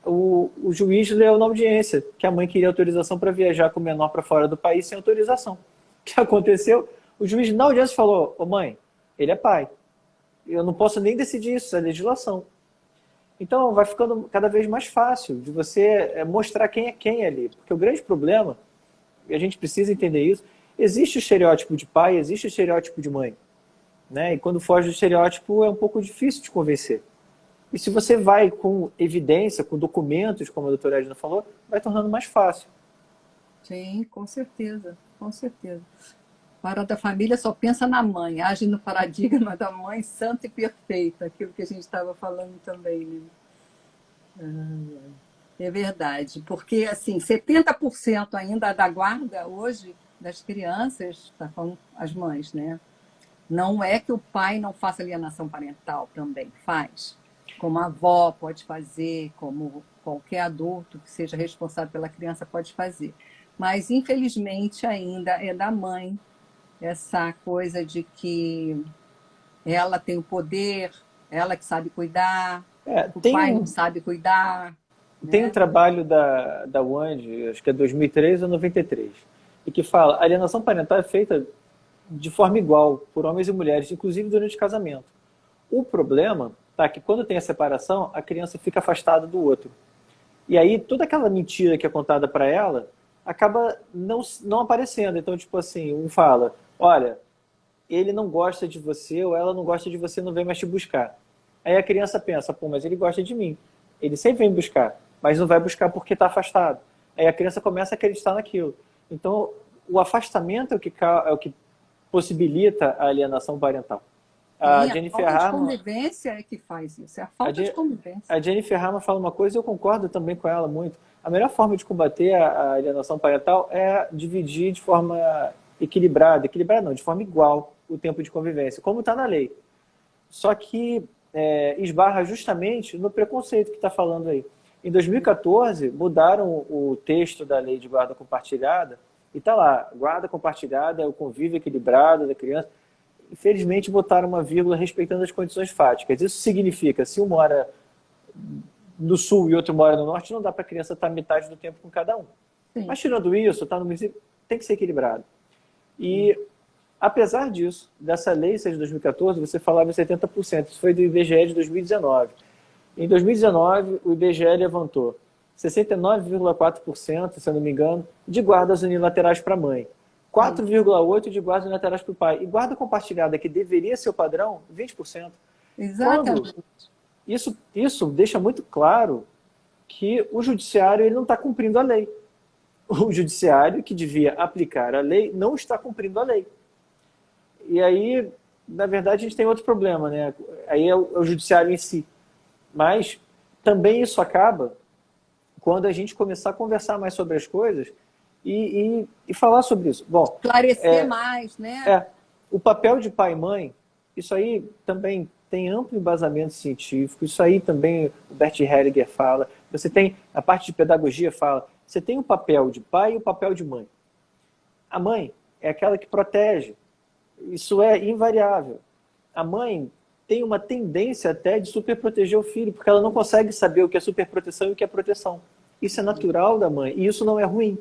o juiz leu na audiência que a mãe queria autorização para viajar com o menor para fora do país sem autorização. O que aconteceu? O juiz na audiência falou, mãe, ele é pai. Eu não posso nem decidir isso, é legislação. Então, vai ficando cada vez mais fácil de você mostrar quem é quem ali. Porque o grande problema, e a gente precisa entender isso, existe o estereótipo de pai, existe o estereótipo de mãe. Né? E quando foge do estereótipo, é um pouco difícil de convencer. E se você vai com evidência, com documentos, como a doutora Edna falou, vai tornando mais fácil. Sim, com certeza, com certeza. Para da família só pensa na mãe, age no paradigma da mãe santa e perfeita, aquilo que a gente estava falando também, né? É verdade, porque assim, 70% ainda da guarda hoje das crianças, tá falando as mães, né? Não é que o pai não faça alienação parental, também faz. Como a avó pode fazer, como qualquer adulto que seja responsável pela criança pode fazer. Mas, infelizmente, ainda é da mãe essa coisa de que ela tem o poder, ela que sabe cuidar, o Tem pai não um, sabe cuidar, tem um né? trabalho da UAND, acho que é 2003 ou 93, e que fala a alienação parental é feita de forma igual por homens e mulheres, inclusive durante o casamento. O problema tá que quando tem a separação, a criança fica afastada do outro. E aí toda aquela mentira que é contada para ela acaba não aparecendo. Então, tipo assim, um fala, olha, ele não gosta de você ou ela não gosta de você, não vem mais te buscar. Aí a criança pensa, pô, mas ele gosta de mim. Ele sempre vem buscar, mas não vai buscar porque está afastado. Aí a criança começa a acreditar naquilo. Então, o afastamento é o que possibilita a alienação parental. A Sim, a Jennifer falta de Harman, convivência é que faz isso, é a a, falta de Je- convivência. a Jennifer Harman fala uma coisa e eu concordo também com ela muito. A melhor forma de combater a alienação parental é dividir de forma equilibrada não, de forma igual o tempo de convivência, como está na lei. Só que esbarra justamente no preconceito que está falando aí. Em 2014, mudaram o texto da lei de guarda compartilhada e está lá, guarda compartilhada é o convívio equilibrado da criança. Infelizmente, botaram uma vírgula respeitando as condições fáticas. Isso significa, se um mora no sul e outro mora no norte, não dá para a criança estar metade do tempo com cada um. Sim. Mas tirando isso, tá no município, tem que ser equilibrado. E apesar disso, dessa lei ser de 2014, você falava em 70%. Isso foi do IBGE de 2019. Em 2019, o IBGE levantou 69,4%, se eu não me engano, de guardas unilaterais para a mãe. 4,8% de guardas unilaterais para o pai. E guarda compartilhada, que deveria ser o padrão, 20%. Quando Exatamente. isso deixa muito claro que o judiciário ele não está cumprindo a lei. O judiciário, que devia aplicar a lei, não está cumprindo a lei. E aí, na verdade, a gente tem outro problema, né? Aí é o judiciário em si. Mas também isso acaba quando a gente começar a conversar mais sobre as coisas e falar sobre isso. Bom, Esclarecer mais, né? o papel de pai e mãe, isso aí também tem amplo embasamento científico, isso aí também o Bert Hellinger fala, você tem, a parte de pedagogia fala, você tem o papel de pai e o papel de mãe. A mãe é aquela que protege, isso é invariável. A mãe tem uma tendência até de superproteger o filho, porque ela não consegue saber o que é superproteção e o que é proteção. Isso é natural da mãe, e isso não é ruim.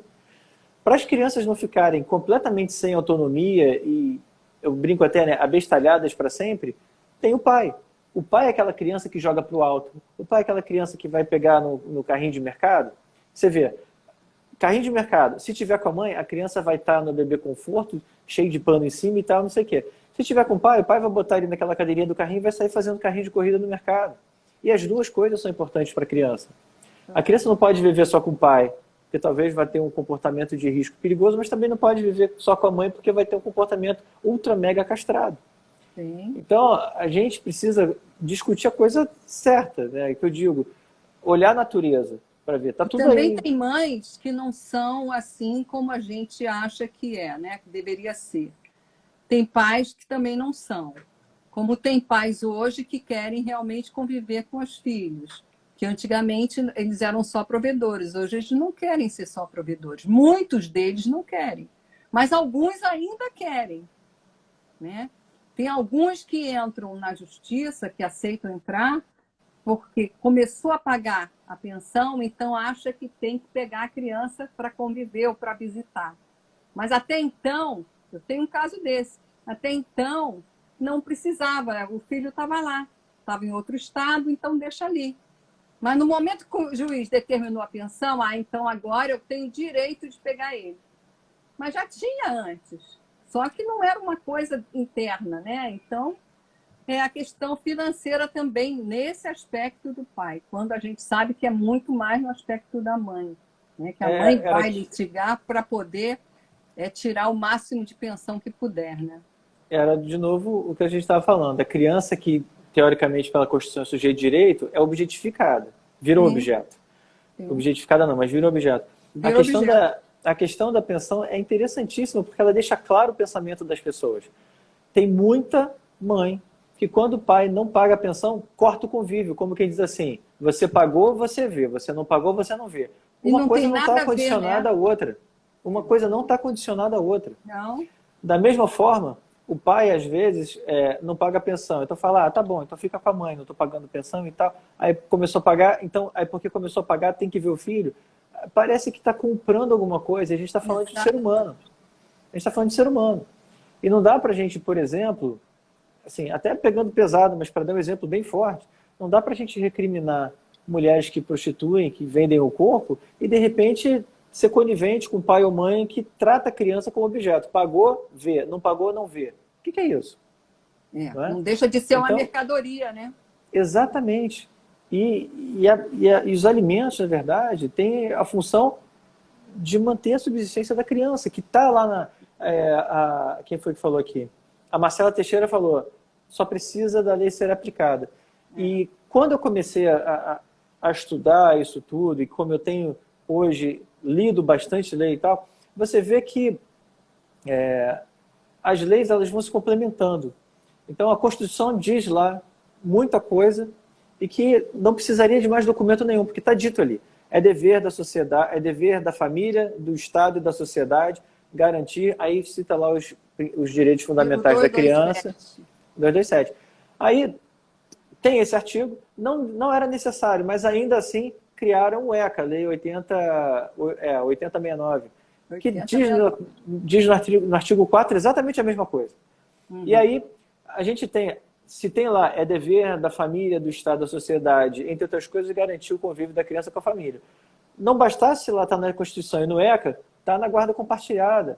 Para as crianças não ficarem completamente sem autonomia e, eu brinco até, né, abestalhadas para sempre, tem o pai. O pai é aquela criança que joga para o alto. O pai é aquela criança que vai pegar no carrinho de mercado. Você vê, carrinho de mercado, se tiver com a mãe, a criança vai estar no bebê conforto, cheio de pano em cima e tal, não sei o quê. Se tiver com o pai vai botar ele naquela cadeirinha do carrinho e vai sair fazendo carrinho de corrida no mercado. E as duas coisas são importantes para a criança. A criança não pode viver só com o pai, porque talvez vai ter um comportamento de risco perigoso, mas também não pode viver só com a mãe, porque vai ter um comportamento ultra mega castrado. Sim. Então, a gente precisa discutir a coisa certa, né? Que eu digo, olhar a natureza para ver. Tá E tudo também aí. tem mães que não são assim como a gente acha que é, né? Que deveria ser. Tem pais que também não são. Como tem pais hoje que querem realmente conviver com os filhos. Que antigamente eles eram só provedores. Hoje eles não querem ser só provedores. Muitos deles não querem. Mas alguns ainda querem, né? Tem alguns que entram na justiça, que aceitam entrar, porque começou a pagar a pensão, então acha que tem que pegar a criança para conviver ou para visitar. Mas até então, eu tenho um caso desse, até então não precisava, o filho estava lá, estava em outro estado, então deixa ali. Mas no momento que o juiz determinou a pensão, então agora eu tenho direito de pegar ele. Mas já tinha antes. Só que não era uma coisa interna, né? Então, é a questão financeira também nesse aspecto do pai, quando a gente sabe que é muito mais no aspecto da mãe, né? Que a mãe vai litigar para poder tirar o máximo de pensão que puder, né? Era, de novo, o que a gente estava falando. A criança que, teoricamente, pela Constituição é sujeito de direito, é objetificada. Virou objeto. Sim. Objetificada não, mas virou objeto. A questão da pensão é interessantíssima, porque ela deixa claro o pensamento das pessoas. Tem muita mãe que, quando o pai não paga a pensão, corta o convívio, como quem diz assim, você pagou, você vê, você não pagou, você não vê. Uma coisa não está condicionada à outra. Uma coisa não está condicionada à outra. Não. Da mesma forma, o pai, às vezes, não paga a pensão. Então fala, tá bom, então fica com a mãe, não estou pagando pensão e tal. Aí começou a pagar, então, aí porque começou a pagar, tem que ver o filho. Parece que está comprando alguma coisa. A gente está falando de ser humano. A gente está falando de ser humano. E não dá para a gente, por exemplo, assim, até pegando pesado, mas para dar um exemplo bem forte, não dá para a gente recriminar mulheres que prostituem, que vendem o corpo, e de repente ser conivente com pai ou mãe que trata a criança como objeto. Pagou, vê. Não pagou, não vê. O que é isso? Não deixa de ser uma mercadoria, né? Exatamente. E os alimentos, na verdade, têm a função de manter a subsistência da criança, que está lá quem foi que falou aqui? A Marcela Teixeira falou, só precisa da lei ser aplicada. E quando eu comecei a estudar isso tudo, e como eu tenho hoje lido bastante lei e tal, você vê que as leis elas vão se complementando. Então a Constituição diz lá muita coisa e que não precisaria de mais documento nenhum, porque está dito ali. É dever da sociedade, é dever da família, do Estado e da sociedade garantir, aí cita lá os direitos fundamentais da criança. 227. Aí tem esse artigo, não era necessário, mas ainda assim criaram o ECA, Lei 8069, que diz no artigo 4 exatamente a mesma coisa. Uhum. E aí a gente tem, se tem lá, é dever da família, do Estado, da sociedade, entre outras coisas, garantir o convívio da criança com a família. Não bastasse lá estar na Constituição e no ECA, está na guarda compartilhada,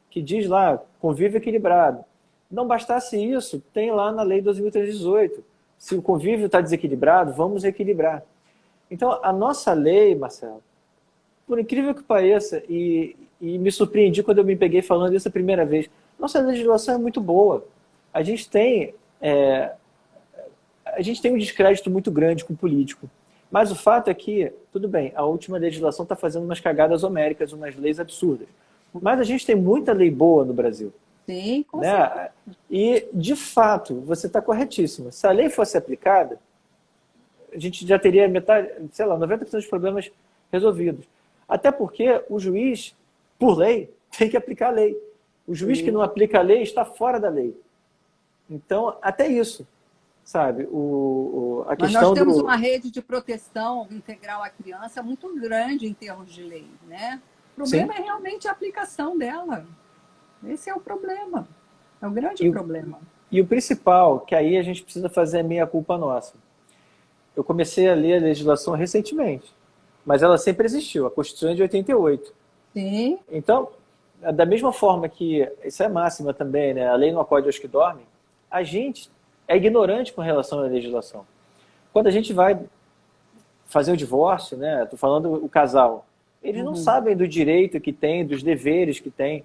que diz lá, convívio equilibrado. Não bastasse isso, tem lá na Lei 12.318. Se o convívio está desequilibrado, vamos equilibrar. Então, a nossa lei, Marcelo, por incrível que pareça, e me surpreendi quando eu me peguei falando isso a primeira vez, nossa legislação é muito boa. A gente tem um descrédito muito grande com o político. Mas o fato é que, tudo bem, a última legislação está fazendo umas cagadas homéricas, umas leis absurdas. Mas a gente tem muita lei boa no Brasil. Sim, com certeza. E, de fato, você está corretíssima. Se a lei fosse aplicada, a gente já teria metade, sei lá, 90% dos problemas resolvidos. Até porque o juiz, por lei, tem que aplicar a lei. O juiz que não aplica a lei está fora da lei. Então, até isso, sabe? Mas nós temos uma rede de proteção integral à criança muito grande em termos de lei, né? O problema é realmente a aplicação dela. Esse é o problema. É o grande problema. E o principal, que aí a gente precisa fazer a meia-culpa nossa. Eu comecei a ler a legislação recentemente, mas ela sempre existiu. A Constituição é de 88. Sim. Então, da mesma forma que, isso é máxima também, né? A lei não acode aos que dormem, a gente é ignorante com relação à legislação. Quando a gente vai fazer o divórcio, né? Estou falando o casal, eles não sabem do direito que tem, dos deveres que tem.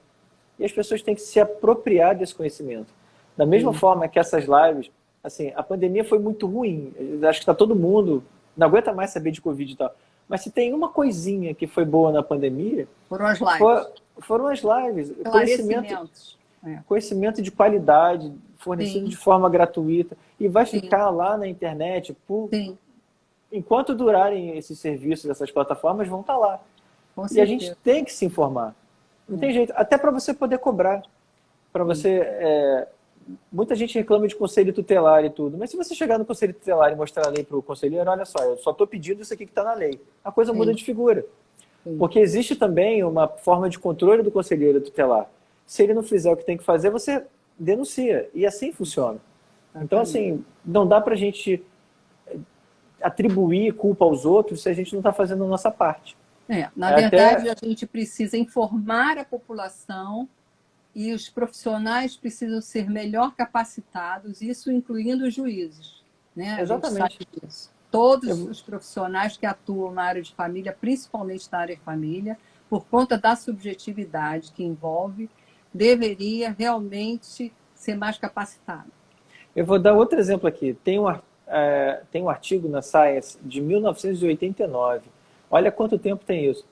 E as pessoas têm que se apropriar desse conhecimento. Da mesma forma que essas lives, assim, a pandemia foi muito ruim. Eu acho que está todo mundo, não aguenta mais saber de Covid e tal. Mas se tem uma coisinha que foi boa na pandemia, foram as lives. Foram as lives. Conhecimento de qualidade, fornecido de forma gratuita. E vai ficar lá na internet. Enquanto durarem esses serviços, essas plataformas, vão estar lá. E a gente tem que se informar. Não tem jeito. Até para você poder cobrar. Para você... muita gente reclama de conselho tutelar e tudo. Mas se você chegar no conselho tutelar e mostrar a lei para o conselheiro, olha só, eu só estou pedindo isso aqui que está na lei. A coisa muda de figura. Porque existe também uma forma de controle do conselheiro tutelar. Se ele não fizer o que tem que fazer, você denuncia. E assim funciona. Então, assim, não dá para a gente atribuir culpa aos outros se a gente não está fazendo a nossa parte. Na verdade, a gente precisa informar a população e os profissionais precisam ser melhor capacitados, isso incluindo os juízes. Né? Exatamente. Todos os profissionais que atuam na área de família, principalmente na área de família, por conta da subjetividade que envolve, deveria realmente ser mais capacitado. Eu vou dar outro exemplo aqui. Tem um artigo na Science de 1989. Olha quanto tempo tem isso.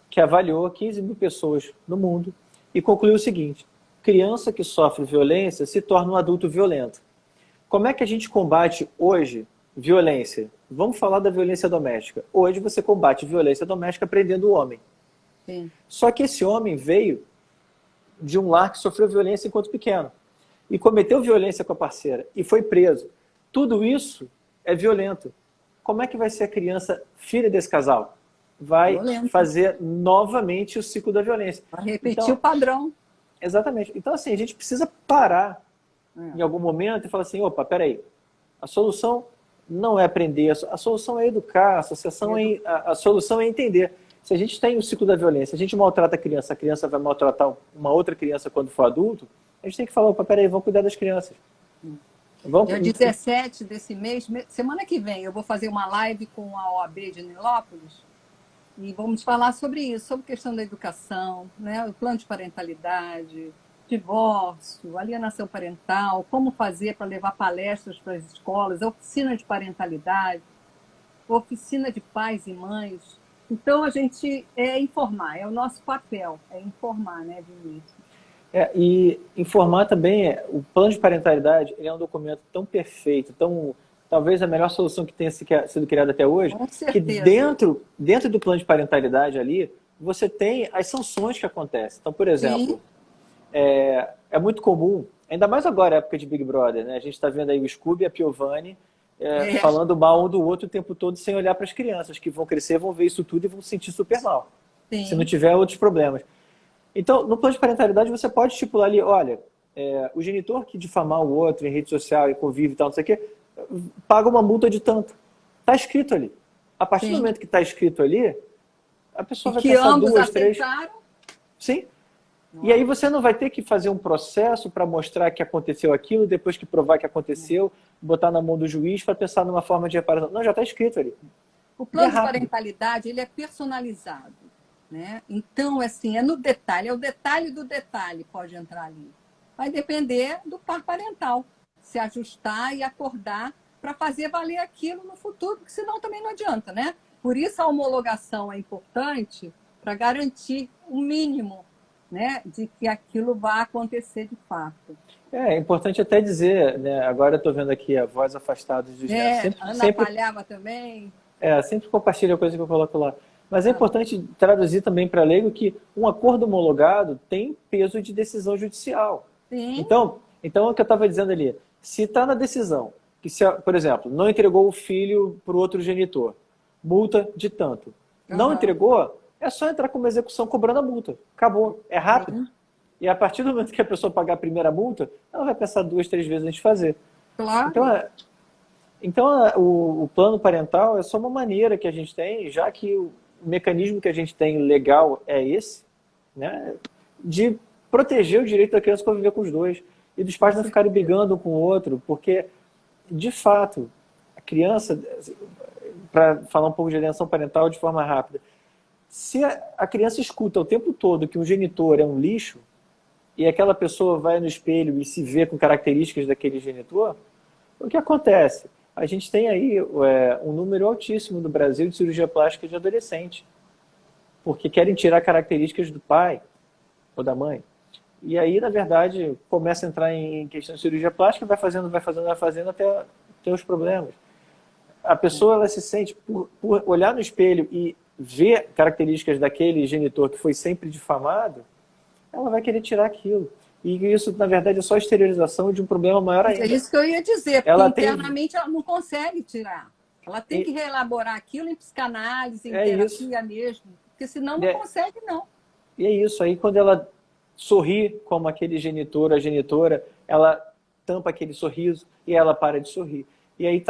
Que avaliou 15 mil pessoas no mundo e concluiu o seguinte: criança que sofre violência se torna um adulto violento. Como é que a gente combate hoje violência? Vamos falar da violência doméstica. Hoje você combate violência doméstica prendendo o homem. Sim. Só que esse homem veio de um lar que sofreu violência enquanto pequeno e cometeu violência com a parceira e foi preso. Tudo isso é violento. Como é que vai ser a criança filha desse casal? Vai fazer novamente o ciclo da violência. Vai repetir o padrão. Exatamente. Então, assim, a gente precisa parar em algum momento e falar assim, opa, peraí, a solução não é aprender, a solução é educar, a solução é entender. Se a gente tem o ciclo da violência, a gente maltrata a criança vai maltratar uma outra criança quando for adulto, a gente tem que falar, opa, peraí, vamos cuidar das crianças. Dia 17 desse mês, semana que vem, eu vou fazer uma live com a OAB de Nilópolis e vamos falar sobre isso, sobre a questão da educação, né? O plano de parentalidade, divórcio, alienação parental, como fazer para levar palestras para as escolas, oficina de parentalidade, oficina de pais e mães. Então, a gente informar, é o nosso papel, é informar, né, Vinícius? E informar também, o plano de parentalidade ele é um documento tão perfeito, talvez a melhor solução que tenha sido criada até hoje, que dentro do plano de parentalidade ali, você tem as sanções que acontecem. Então, por exemplo, é muito comum, ainda mais agora, época de Big Brother, né? A gente está vendo aí o Scooby e a Piovani falando mal um do outro o tempo todo sem olhar para as crianças, que vão crescer, vão ver isso tudo e vão se sentir super mal. Sim. Se não tiver outros problemas. Então, no plano de parentalidade, você pode estipular ali, olha, o genitor que difamar o outro em rede social e convive e tal, não sei o quê, paga uma multa de tanto. Está escrito ali. A partir do momento que está escrito ali, a pessoa vai pensar duas, três... Sim. E aí você não vai ter que fazer um processo para mostrar que aconteceu aquilo, depois que provar que aconteceu, botar na mão do juiz para pensar numa forma de reparação. Não, já está escrito ali. O plano de parentalidade, ele é personalizado. Né? Então, assim, é no detalhe, é o detalhe do detalhe pode entrar ali. Vai depender do par parental, se ajustar e acordar para fazer valer aquilo no futuro, porque senão também não adianta, né? Por isso a homologação é importante para garantir o mínimo, né, de que aquilo vai acontecer de fato. É importante até dizer, né, agora eu estou vendo aqui a Voz Afastados dos Netos. Ana Palhava também. Sempre compartilha a coisa que eu coloco lá. Mas é importante traduzir também para leigo que um acordo homologado tem peso de decisão judicial. Sim. Então é o que eu estava dizendo ali. Se está na decisão, que se, por exemplo, não entregou o filho para o outro genitor, multa de tanto. Não entregou, é só entrar com uma execução cobrando a multa. Acabou. É rápido. E a partir do momento que a pessoa pagar a primeira multa, ela vai pensar 2, 3 vezes antes de fazer. Claro. Então o plano parental é só uma maneira que a gente tem, já que o mecanismo que a gente tem legal é esse, né, de proteger o direito da criança conviver com os dois e dos pais não ficarem brigando um com o outro, porque, de fato, a criança, para falar um pouco de alienação parental de forma rápida, se a criança escuta o tempo todo que um genitor é um lixo e aquela pessoa vai no espelho e se vê com características daquele genitor, o que acontece? A gente tem aí um número altíssimo no Brasil de cirurgia plástica de adolescente, porque querem tirar características do pai ou da mãe. E aí, na verdade, começa a entrar em questão de cirurgia plástica, vai fazendo até ter os problemas. A pessoa ela se sente, por olhar no espelho e ver características daquele genitor que foi sempre difamado, ela vai querer tirar aquilo. E isso, na verdade, é só a exteriorização de um problema maior ainda. É isso que eu ia dizer, porque internamente ela não consegue tirar. Ela tem que reelaborar aquilo em psicanálise, em terapia mesmo, porque senão não consegue, não. E é isso, aí quando ela sorri como aquele genitor, a genitora, ela tampa aquele sorriso e ela para de sorrir. E aí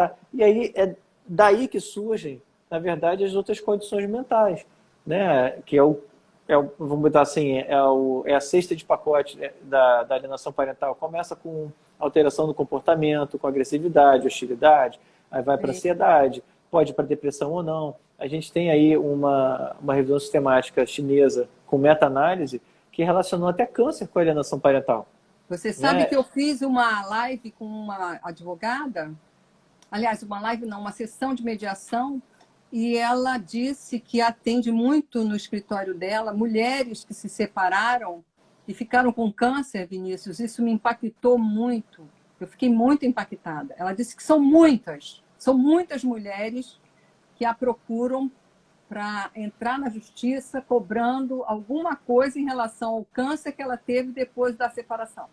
daí que surgem, na verdade, as outras condições mentais, né? Que vamos botar assim, é a cesta de pacote, né, da alienação parental. Começa com alteração do comportamento, com agressividade, hostilidade, aí vai para ansiedade, pode ir para depressão ou não. A gente tem aí uma revisão sistemática chinesa com meta-análise que relacionou até câncer com a alienação parental. Você sabe que eu fiz uma live com uma advogada, aliás, uma live não, uma sessão de mediação, e ela disse que atende muito no escritório dela mulheres que se separaram e ficaram com câncer, Vinícius. Isso me impactou muito. Eu fiquei muito impactada. Ela disse que são muitas mulheres que a procuram para entrar na justiça cobrando alguma coisa em relação ao câncer que ela teve depois da separação.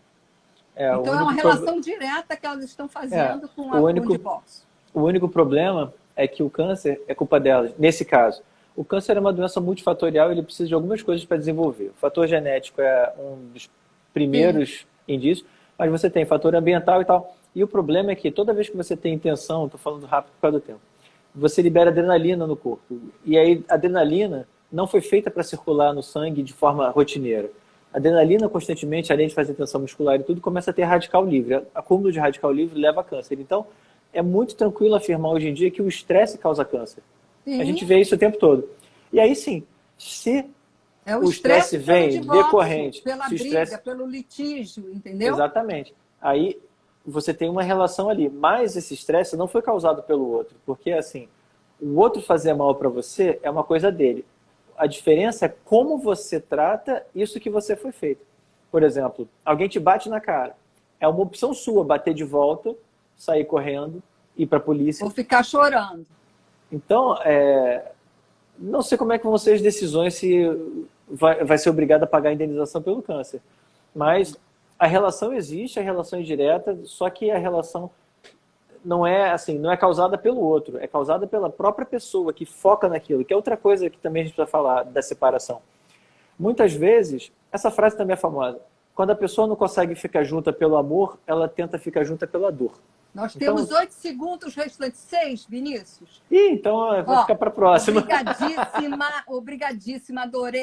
Então é uma relação direta que elas estão fazendo com o divórcio. O único problema é que o câncer é culpa delas. Nesse caso, o câncer é uma doença multifatorial e ele precisa de algumas coisas para desenvolver. O fator genético é um dos primeiros indícios, mas você tem fator ambiental e tal. E o problema é que toda vez que você tem intenção, estou falando rápido por causa do tempo, você libera adrenalina no corpo. E aí a adrenalina não foi feita para circular no sangue de forma rotineira. A adrenalina constantemente, além de fazer tensão muscular e tudo, começa a ter radical livre. Acúmulo de radical livre leva a câncer. Então, é muito tranquilo afirmar hoje em dia que o estresse causa câncer. Sim. A gente vê isso o tempo todo. E aí sim, se o estresse vem decorrente... Pela briga, pelo litígio, entendeu? Exatamente. Aí você tem uma relação ali. Mas esse estresse não foi causado pelo outro. Porque assim, o outro fazer mal para você é uma coisa dele. A diferença é como você trata isso que você foi feito. Por exemplo, alguém te bate na cara. É uma opção sua bater de volta, sair correndo, ir para a polícia. Ou ficar chorando. Então, não sei como é que vão ser as decisões se vai ser obrigado a pagar a indenização pelo câncer. Mas a relação existe, a relação é direta, só que a relação não é assim, não é causada pelo outro, é causada pela própria pessoa que foca naquilo, que é outra coisa que também a gente precisa falar da separação. Muitas vezes, essa frase também é famosa, quando a pessoa não consegue ficar junta pelo amor, ela tenta ficar junta pela dor. Nós temos 8 segundos, restantes 6, Vinícius. Então eu vou ficar para a próxima. Obrigadíssima, adorei.